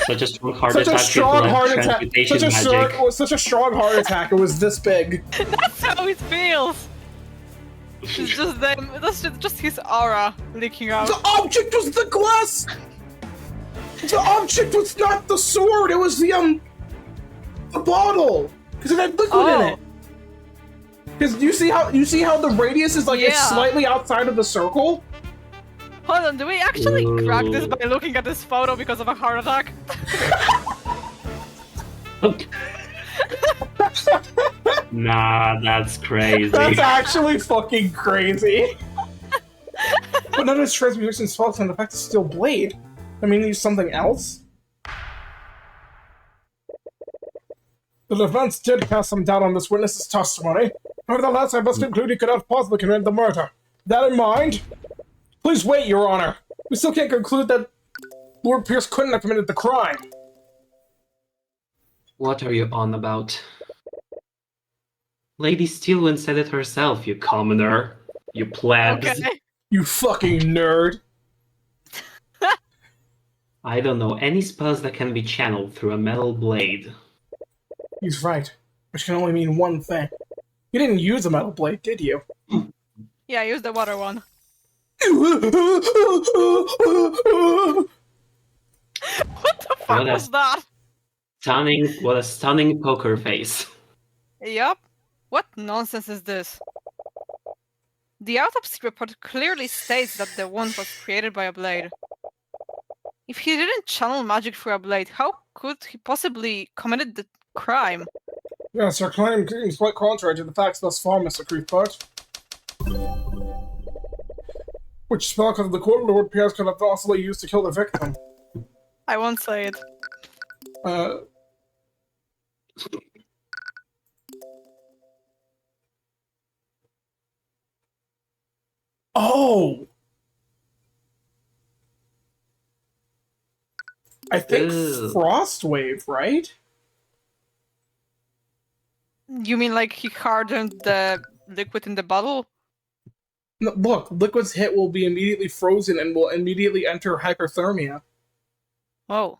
Such a strong heart Such a attack. strong heart attack. Transmutation Such magic. such a strong heart attack. It was this big. That's how it feels. It's just them. That's just his aura leaking out. The object was the glass. The object was not the sword. It was the bottle because it had liquid in it. Because you see how the radius is like it's slightly outside of the circle. Hold on, do we actually crack this by looking at this photo because of a heart attack? Nah, that's crazy. That's actually fucking crazy. But none of his transmutation spells can affect the steel blade. I mean, use something else? The defense did cast some doubt on this witness's testimony. Nevertheless, I must conclude he could not possibly commit the murder. That in mind, please wait, Your Honor. We still can't conclude that Lord Pierce couldn't have committed the crime. What are you on about? Lady Steelwind said it herself, you commoner. You plebs. Okay. You fucking nerd. I don't know any spells that can be channeled through a metal blade. He's right. Which can only mean one thing. You didn't use a metal blade, did you? Yeah, use the water one. What the fuck was that? What a stunning poker face. Yup. What nonsense is this? The autopsy report clearly states that the wound was created by a blade. If he didn't channel magic through a blade, how could he possibly committed the crime? Yes, your claim seems quite contrary to the facts thus far, Mr. Cuthbert. Which spell could the court Lord Pierce could have possibly used to kill the victim? I won't say it. Oh! I think Frostwave, right? You mean like he hardened the liquid in the bottle? No, look, liquid's hit will be immediately frozen and will immediately enter hyperthermia. Oh.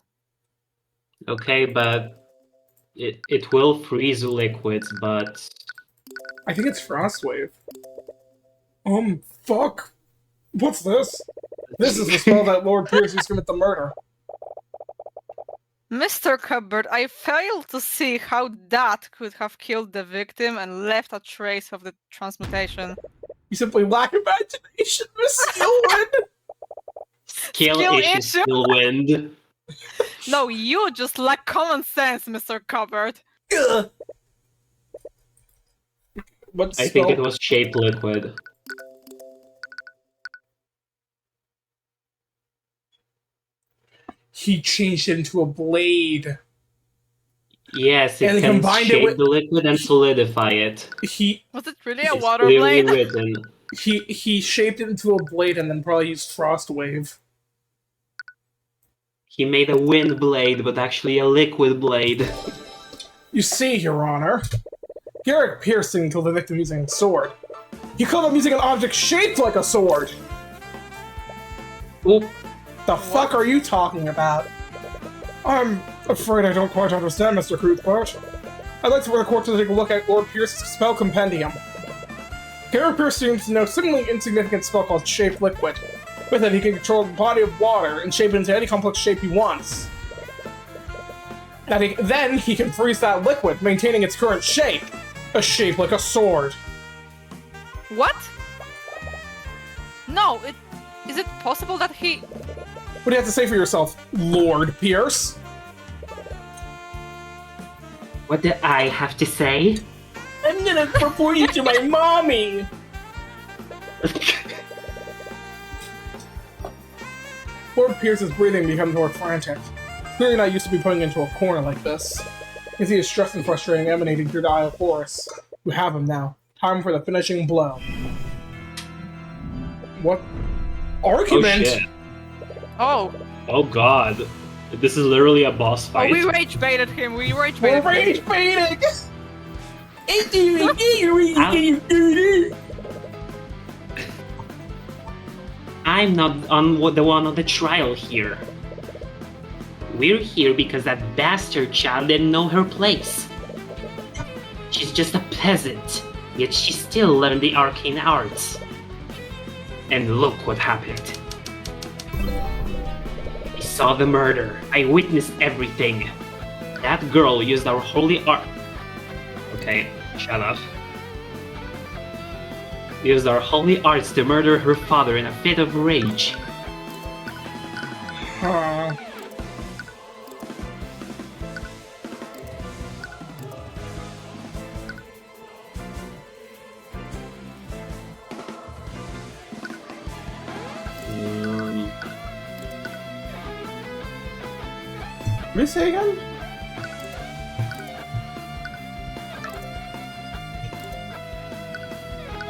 Okay, but it will freeze liquids, but... I think it's Frostwave. Fuck. What's this? This is the spell that Lord Pierce used to commit the murder. Mr. Cuthbert, I fail to see how that could have killed the victim and left a trace of the transmutation. You simply lack imagination, Miss Steelwind! Skill issue, Steelwind. No, you just lack common sense, Mr. Cuthbert. What I think it was shaped liquid. He changed it into a blade. Yes, it And can combined shape it with... the liquid and solidify it. Was it really a It's water clearly blade? written. He shaped it into a blade and then probably used Frostwave. He made a wind blade, but actually a liquid blade. You see, Your Honor, Garrett piercing killed the victim using a sword. He killed him using an object shaped like a sword! Oop. The fuck are you talking about? I'm afraid I don't quite understand, Mr. Cuthbert. I'd like for the court to take a look at Lord Pierce's spell compendium. Garrett Pierce seems to know a similarly insignificant spell called Shape Liquid. With it, he can control a body of water and shape it into any complex shape he wants. Then he can freeze that liquid, maintaining its current shape. A shape like a sword. What? No, is it possible that he... What do you have to say for yourself, Lord Pierce? What did I have to say? I'm gonna report you to my mommy! Lord Pierce's breathing becomes more frantic. Clearly not used to be putting into a corner like this. You can see his stress and frustration emanating through the eye of Horus. You have him now. Time for the finishing blow. What? Argument? Oh shit. Oh. Oh god. This is literally a boss Oh, fight. we rage baited him. We rage We're baited him. rage baiting! I'm not on the one on the trial here. We're here because that bastard child didn't know her place. She's just a peasant, yet she still learned the arcane arts. And look what happened. I saw the murder. I witnessed everything. That girl used our holy art. Okay, shut up. Used our holy arts to murder her father in a fit of rage. What did you say again?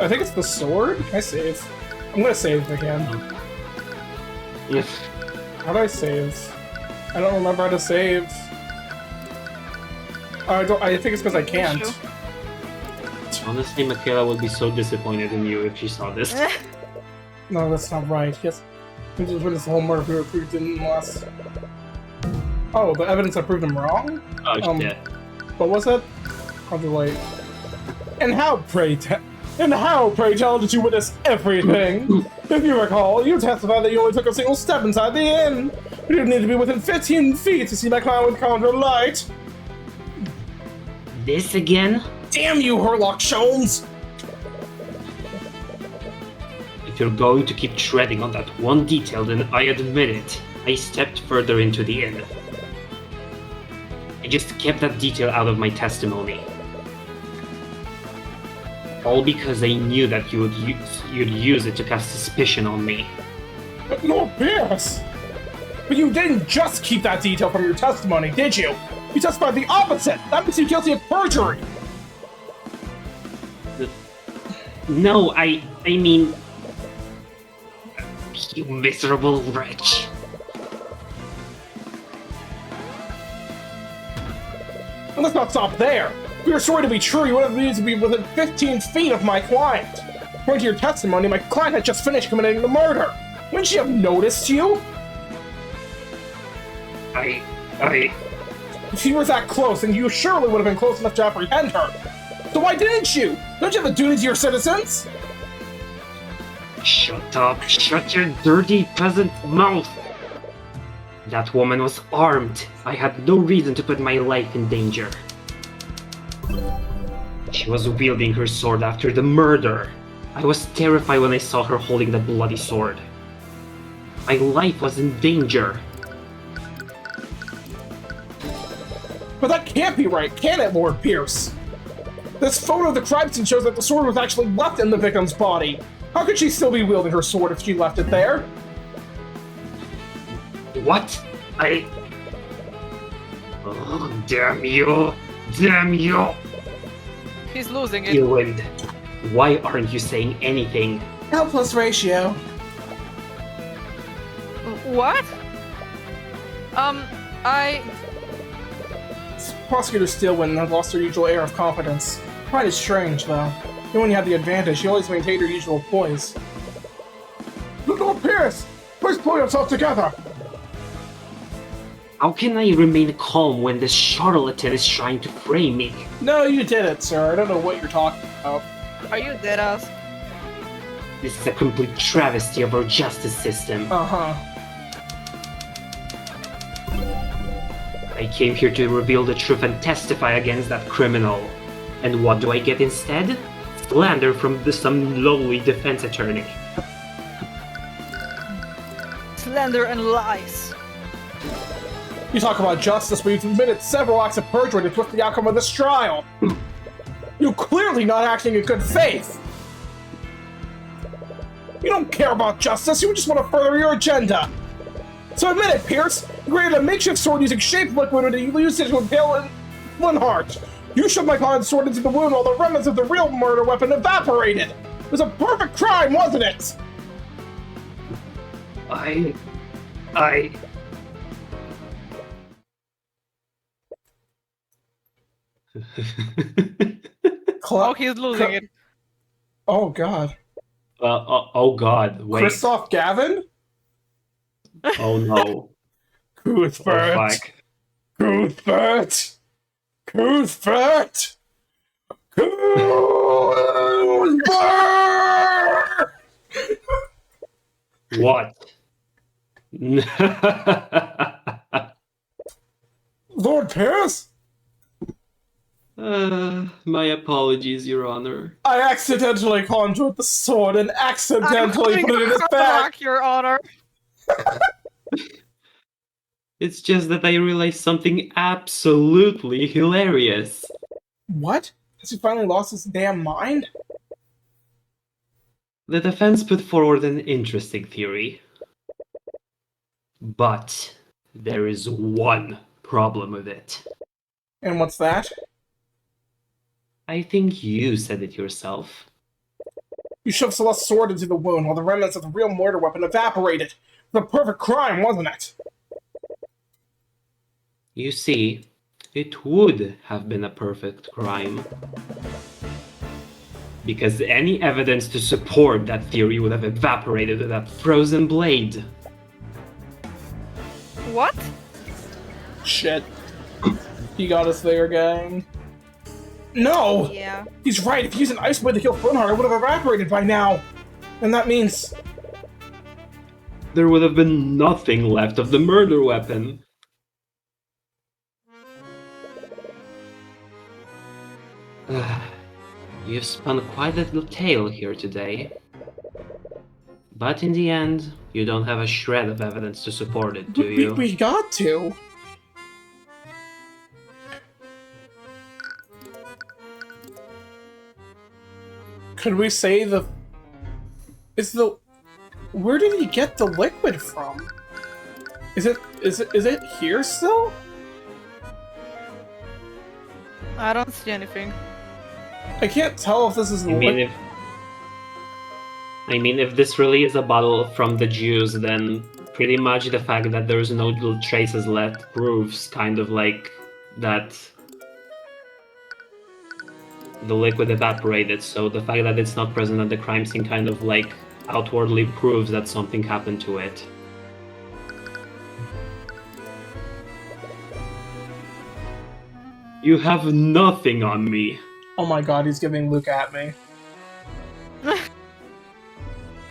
I think it's the sword. Can I save? I'm gonna save again. Yes. How do I save? I don't remember how to save. I think it's because I can't. Honestly, Michaela would be so disappointed in you if she saw this. No, that's not right. Yes. We just witnessed the whole murder we were proved in last. Oh, the evidence that proved him wrong? Oh shit. What was it? I'll be late. And how, pray tell, did you witness everything? If you recall, you testified that you only took a single step inside the inn. You didn't need to be within 15 feet to see my client with counter light. This again? Damn you, Herlock Sholmes! If you're going to keep treading on that one detail, then I admit it. I stepped further into the inn. I just kept that detail out of my testimony. All because I knew that you'd use it to cast suspicion on me. But Lord Pierce! But you didn't just keep that detail from your testimony, did you? You testified the opposite! That makes you guilty of perjury! No, I mean... You miserable wretch. And let's not stop there! If we were sorry to be true, you would have needed to be within 15 feet of my client! According to your testimony, my client had just finished committing the murder! Wouldn't she have noticed you? If she was that close, then you surely would have been close enough to apprehend her! So why didn't you? Don't you have a duty to your citizens? Shut up! Shut your dirty peasant mouth! That woman was armed. I had no reason to put my life in danger. She was wielding her sword after the murder. I was terrified when I saw her holding the bloody sword. My life was in danger. But that can't be right, can it, Lord Pierce? This photo of the crime scene shows that the sword was actually left in the victim's body. How could she still be wielding her sword if she left it there? What? Oh, damn you! Damn you! He's losing it. Eowyn, why aren't you saying anything? L plus ratio. What? Prosecutor Steelwind has lost her usual air of confidence. Quite is strange, though. Even when you have the advantage, she always maintained her usual poise. Lord Pierce! Please pull yourself together! How can I remain calm when this charlatan is trying to frame me? No, you did it, sir. I don't know what you're talking about. Are you deadass? This is a complete travesty of our justice system. Uh-huh. I came here to reveal the truth and testify against that criminal. And what do I get instead? Slander from some lowly defense attorney. Slander and lies. You talk about justice, but you've committed several acts of perjury to twist the outcome of this trial. You're clearly not acting in good faith. You don't care about justice, you just want to further your agenda. So admit it, Pierce. You created a makeshift sword using shape liquid and you used it to impale Linhart. You shoved my client's sword into the wound while the remnants of the real murder weapon evaporated. It was a perfect crime, wasn't it? Oh, he's losing it. Oh, God. Oh god, wait. Christoph Gavin? Oh no. Cuthbert! Oh, fuck. Cuthbert! Cuthbert! Cuthbert! What? Lord Pierce? My apologies, Your Honor. I accidentally conjured the sword and accidentally put it in his bag! Your Honor. It's just that I realized something absolutely hilarious. What? Has he finally lost his damn mind? The defense put forward an interesting theory. But there is one problem with it. And what's that? I think you said it yourself. You shoved Celeste's sword into the wound while the remnants of the real murder weapon evaporated. The perfect crime, wasn't it? You see, it would have been a perfect crime. Because any evidence to support that theory would have evaporated with that frozen blade. What? Shit. He got us there, gang. No! Yeah. He's right. If he used an ice blade to kill Flintheart, it would have evaporated by now. And that means... There would have been nothing left of the murder weapon. You've spun quite a little tale here today. But in the end, you don't have a shred of evidence to support it, do you? We got to. Could we say the... Where did he get the liquid from? Is it here still? I don't see anything. I can't tell if this is I mean, if this really is a bottle from the Jews, then pretty much the fact that there's no little traces left proves kind of like that the liquid evaporated, so the fact that it's not present at the crime scene kind of like outwardly proves that something happened to it. You have nothing on me. Oh my god, he's giving Luke at me.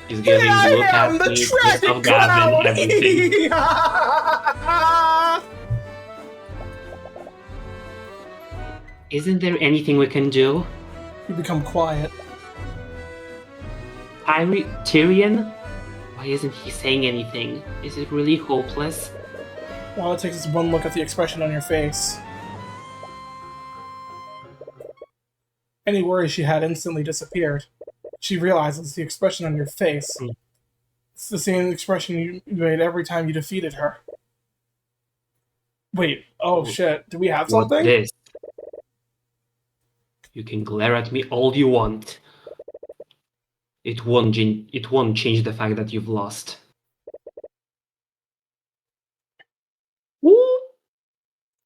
He's giving Luke at me, Christoph Gavin, everything. Isn't there anything we can do? You become quiet. Tyrion? Why isn't he saying anything? Is it really hopeless? All it takes is one look at the expression on your face. Any worry she had instantly disappeared. She realizes the expression on your face. It's the same expression you made every time you defeated her. Wait, oh shit, do we have something? What's this? You can glare at me all you want. It won't change the fact that you've lost. Woo!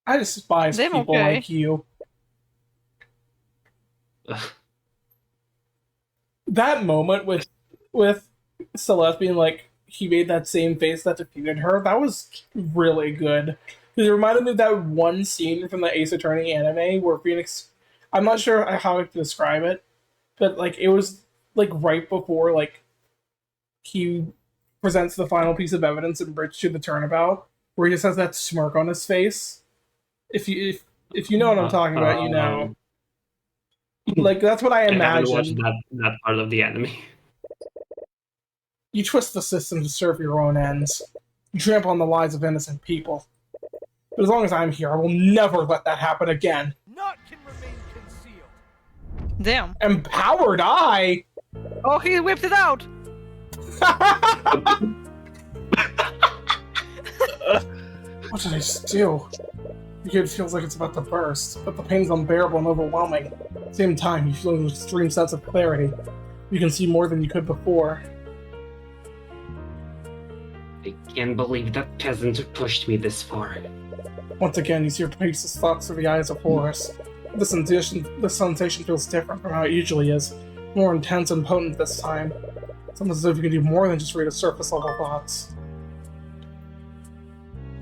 I despise Them people okay. like you. Ugh. That moment with Celeste being like, he made that same face that defeated her, that was really good. Because it reminded me of that one scene from the Ace Attorney anime where Phoenix... I'm not sure how to describe it, but like it was like right before like he presents the final piece of evidence and bridge to the turnabout, where he just has that smirk on his face. If you know what I'm talking about, you know. Like that's what I I haven't imagine. watched that part of the anime. You twist the system to serve your own ends. You trample on the lives of innocent people. But as long as I'm here, I will never let that happen again. Naught can remain concealed. Damn. Empowered I? Oh, he whipped it out! What did I just do? The kid feels like it's about to burst, but the pain's unbearable and overwhelming. At the same time, you feel an extreme sense of clarity. You can see more than you could before. I can't believe that peasant pushed me this far. Once again, you see your faceless thoughts through the eyes of Horus. The sensation feels different from how it usually is. More intense and potent this time. It's almost as if you can do more than just read a surface level thoughts.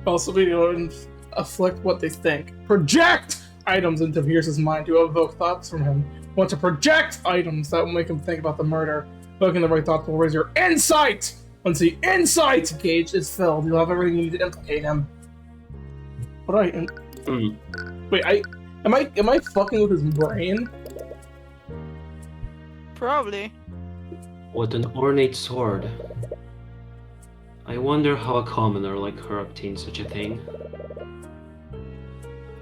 Also, we don't afflict what they think. Project items into Pierce's mind to evoke thoughts from him. Want to project items that will make him think about the murder. Evoking the right thoughts will raise your insight! Once the insight gauge is filled, you'll have everything you need to implicate him. What do I... Wait, am I fucking with his brain? Probably. What an ornate sword. I wonder how a commoner like her obtained such a thing.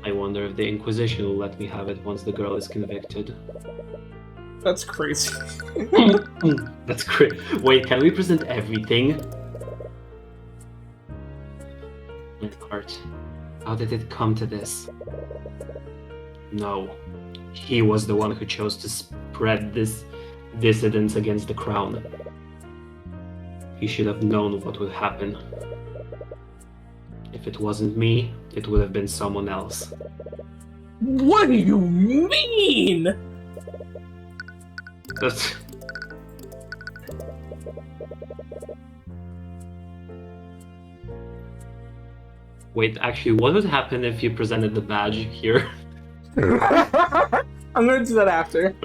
I wonder if the Inquisition will let me have it once the girl is convicted. That's crazy. That's great. Wait, can we present everything? My heart. How did it come to this? No. He was the one who chose to spread this dissidence against the crown. He should have known what would happen. If it wasn't me, it would have been someone else. What do you mean? That's... Wait, actually, what would happen if you presented the badge here? I'm gonna do that after.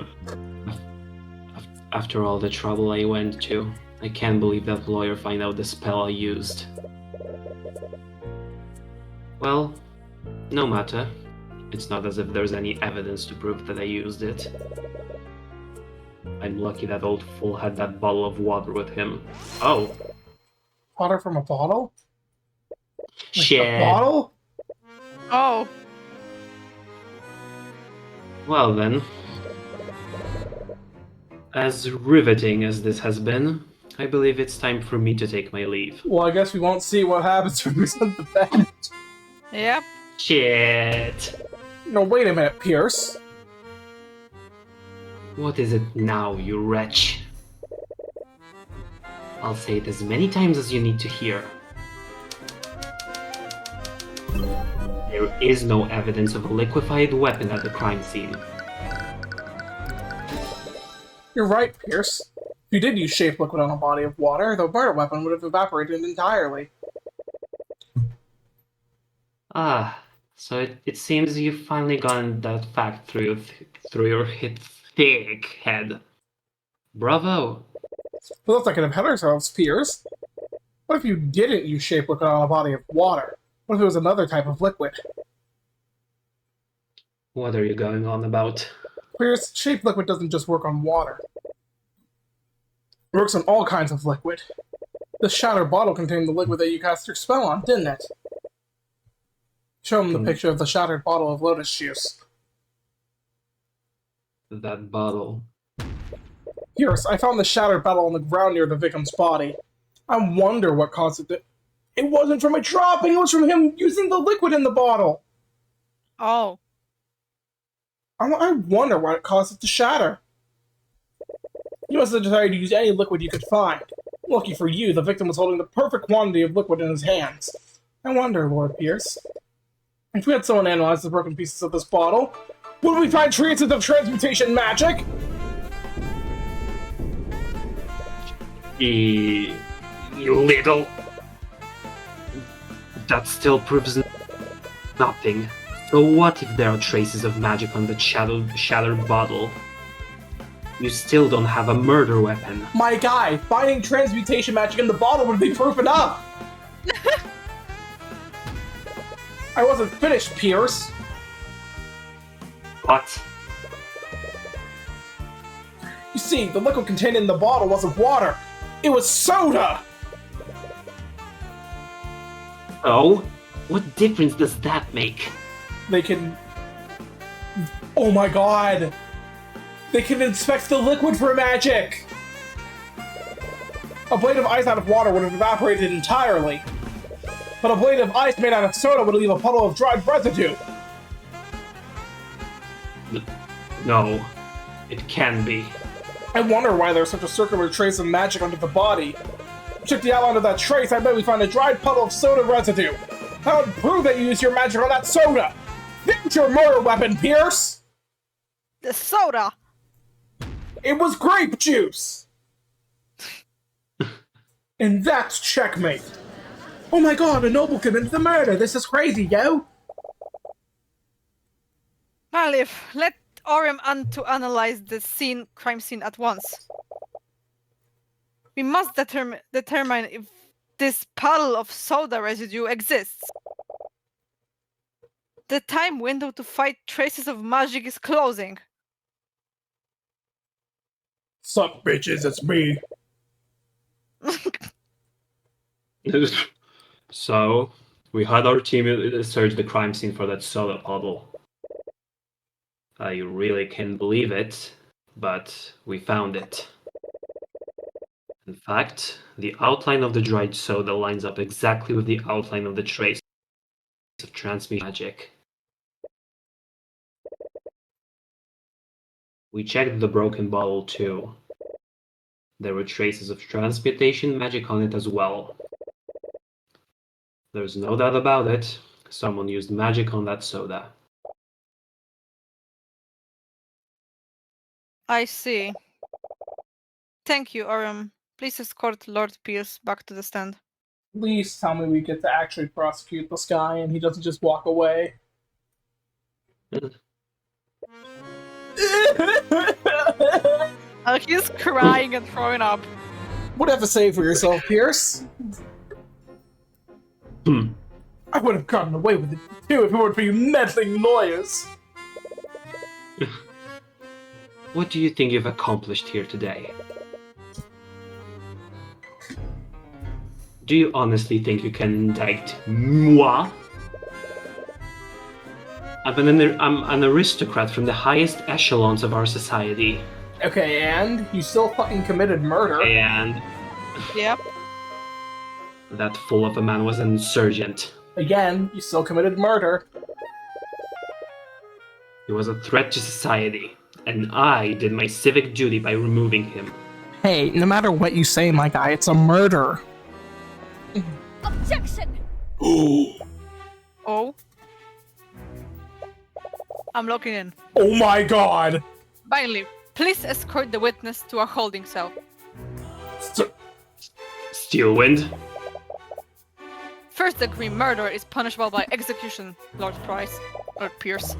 After all the trouble I went to, I can't believe that lawyer found out the spell I used. Well, no matter. It's not as if there's any evidence to prove that I used it. I'm lucky that old fool had that bottle of water with him. Oh. Water from a bottle? Like Shit. a bottle? Oh. Well then. As riveting as this has been, I believe it's time for me to take my leave. Well, I guess we won't see what happens when we send the badge. Yep. Shit. No, wait a minute, Pierce. What is it now, you wretch? I'll say it as many times as you need to hear. There is no evidence of a liquefied weapon at the crime scene. You're right, Pierce. If you did use shape liquid on a body of water, the murder weapon would have evaporated entirely. Ah, so it seems you've finally gotten that fact through your thick head. Bravo! But let's not get ahead of ourselves, Pierce. What if you didn't use shape liquid on a body of water? What if it was another type of liquid? What are you going on about? Pierce, shape liquid doesn't just work on water. It works on all kinds of liquid. The shattered bottle contained the liquid that you cast your spell on, didn't it? Show him the picture of the shattered bottle of lotus juice. That bottle. Pierce, I found the shattered bottle on the ground near the victim's body. I wonder what caused it to... It wasn't from it dropping, it was from him using the liquid in the bottle! Oh. I wonder what caused it to shatter. You must have decided to use any liquid you could find. Lucky for you, the victim was holding the perfect quantity of liquid in his hands. I wonder, Lord Pierce, if we had someone analyze the broken pieces of this bottle, would we find traces of transmutation magic? You little... That still proves nothing. So what if there are traces of magic on the shattered bottle? You still don't have a murder weapon. My guy, finding transmutation magic in the bottle would be proof enough! I wasn't finished, Pierce! What? You see, the liquid contained in the bottle wasn't water. It was soda! Oh? What difference does that make? They can... Oh my god! They can inspect the liquid for magic! A blade of ice out of water would have evaporated entirely. But a blade of ice made out of soda would leave a puddle of dried residue. No. It can be. I wonder why there's such a circular trace of magic under the body. Check the outline of that trace, I bet we find a dried puddle of soda residue. That would prove that you used your magic on that soda! There's your murder weapon, Pierce! The soda! It was grape juice! And that's checkmate. Oh my god, a noble committed the murder! This is crazy, yo! Malif, let Orem to analyze the crime scene at once. We must determine if this puddle of soda residue exists. The time window to fight traces of magic is closing. Sup, bitches, it's me. So, we had our team search the crime scene for that soda puddle. I really can't believe it, but we found it. In fact, the outline of the dried soda lines up exactly with the outline of the trace of transmute magic. We checked the broken bottle too. There were traces of transmutation magic on it as well. There's no doubt about it. Someone used magic on that soda. I see. Thank you, Orem. Please escort Lord Pierce back to the stand. Please tell me we get to actually prosecute this guy and he doesn't just walk away. He's crying and throwing up. What have to say for yourself, Pierce? I would have gotten away with it too if it weren't for you meddling lawyers. What do you think you've accomplished here today? Do you honestly think you can indict moi? I'm an aristocrat from the highest echelons of our society. Okay, and you still fucking committed murder. And Yep. that fool of a man was an insurgent. Again, you still committed murder. He was a threat to society, and I did my civic duty by removing him. Hey, no matter what you say, my guy, it's a murder. Objection! Oh. I'm looking in. Oh my god! Bailey, please escort the witness to a holding cell. Steelwind? First degree murder is punishable by execution, Lord Price. Lord Pierce.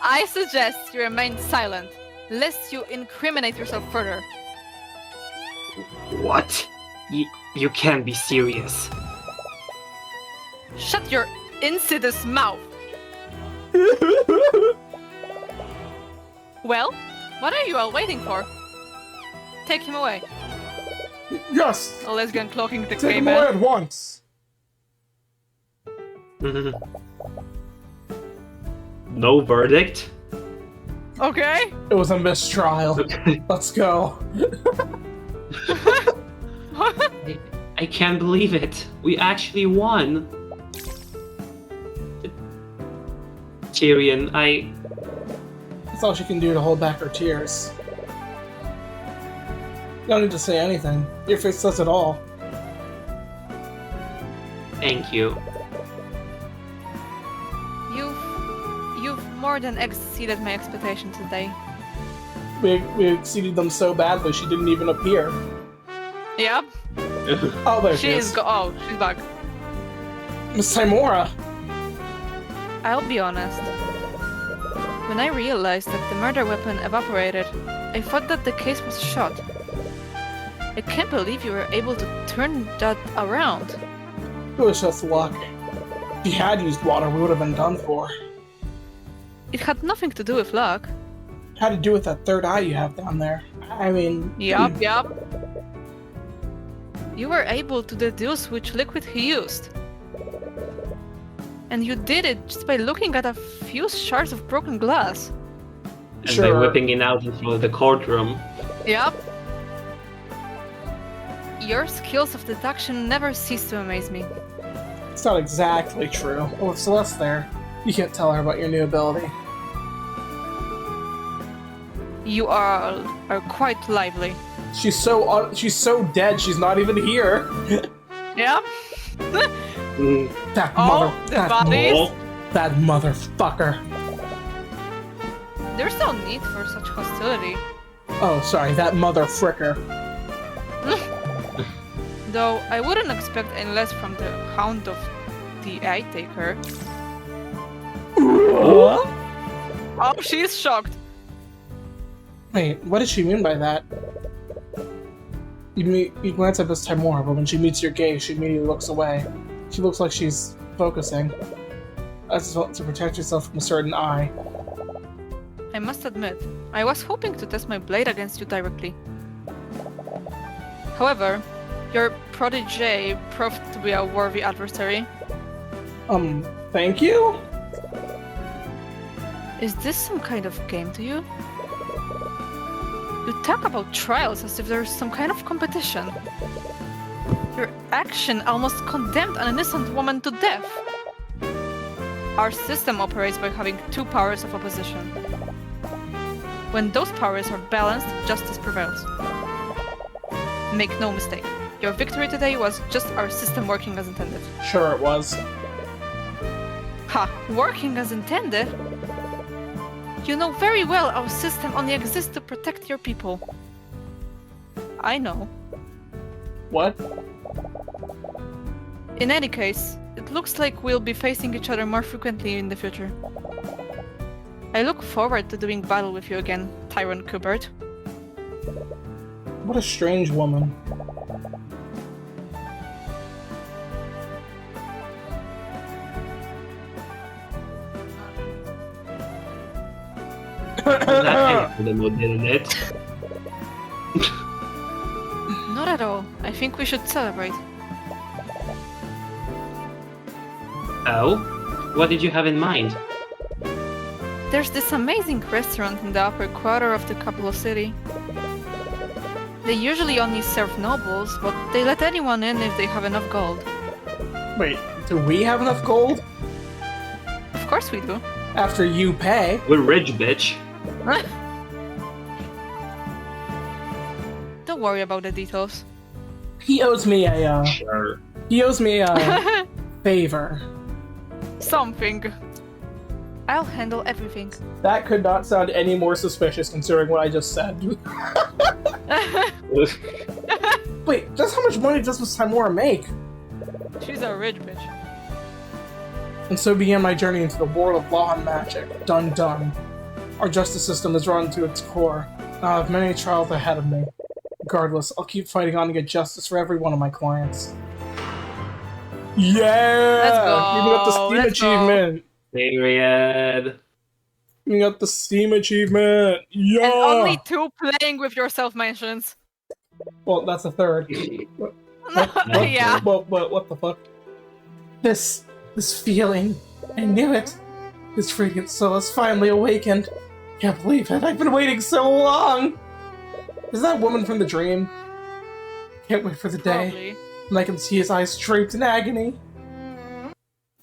I suggest you remain silent, lest you incriminate yourself further. What? You can't be serious. Shut your insidious mouth! Well, what are you all waiting for? Take him away. Yes! A lesbian cloaking the Take gay him away man. at once! No verdict? Okay. It was a mistrial. Let's go. I can't believe it. We actually won. Tyrion, That's all she can do to hold back her tears. You don't need to say anything. Your face says it all. Thank you. You've more than exceeded my expectations today. We exceeded them so badly she didn't even appear. Yep. Oh, there she is. She's back. Miss Timora! I'll be honest. When I realized that the murder weapon evaporated, I thought that the case was shot. I can't believe you were able to turn that around. It was just luck. If you had used water, we would have been done for. It had nothing to do with luck. It had to do with that third eye you have down there. I mean... Yup. You were able to deduce which liquid he used. And you did it just by looking at a few shards of broken glass. And Sure. by whipping it out in front of the courtroom. Yup. Your skills of deduction never cease to amaze me. It's not exactly true. Oh, with Celeste there, you can't tell her about your new ability. You are quite lively. She's so dead, she's not even here. Yep. That The bodies? Oh, that motherfucker. There's no need for such hostility. Oh, sorry, that mother fricker. Though I wouldn't expect any less from the Hound of the Eye Taker. Oh, she's shocked. Wait, what does she mean by that? You glance at Miss Timora, but when she meets your gaze, she immediately looks away. She looks like she's focusing, as well to protect herself from a certain eye. I must admit, I was hoping to test my blade against you directly. However, your protégé proved to be a worthy adversary. Thank you? Is this some kind of game to you? You talk about trials as if there's some kind of competition. Your action almost condemned an innocent woman to death. Our system operates by having two powers of opposition. When those powers are balanced, justice prevails. Make no mistake, your victory today was just our system working as intended. Sure it was. Ha! Working as intended? You know very well our system only exists to protect your people. I know. What? In any case, it looks like we'll be facing each other more frequently in the future. I look forward to doing battle with you again, Tyrion Cuthbert. What a strange woman. That ended the mood, didn't it? Not at all. I think we should celebrate. Oh? What did you have in mind? There's this amazing restaurant in the upper quarter of the capital city. They usually only serve nobles, but they let anyone in if they have enough gold. Wait, do we have enough gold? Of course we do. After you pay. We're rich, bitch. Don't worry about the details. He owes me a, Sure. he owes me a favor. Something. I'll handle everything. That could not sound any more suspicious considering what I just said. Wait, just how much money does Miss Timora make? She's a rich bitch. And so began my journey into the world of law and magic. Dun dun. Our justice system is run to its core. I have many trials ahead of me. Regardless, I'll keep fighting on to get justice for every one of my clients. Yeah! Let's go! Even got the Steam Let's go. achievement! Period. You got the Steam achievement! Yeah! And only 2 playing with yourself mentions. Well, that's a third. Yeah. What the fuck? This feeling. I knew it. This radiant soul has finally awakened. Can't believe it. I've been waiting so long. Is that woman from the dream? Can't wait for the day. Probably. And I can see his eyes draped in agony.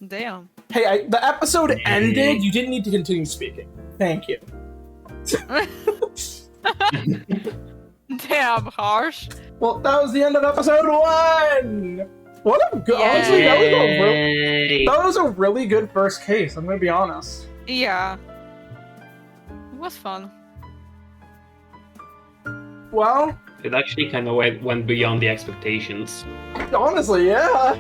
Damn. Hey, the episode ended. You didn't need to continue speaking. Thank you. Damn, harsh. Well, that was the end of episode 1! What a good... Honestly, that was a really good first case, I'm gonna be honest. Yeah. It was fun. Well... It actually kind of went beyond the expectations. Honestly, yeah!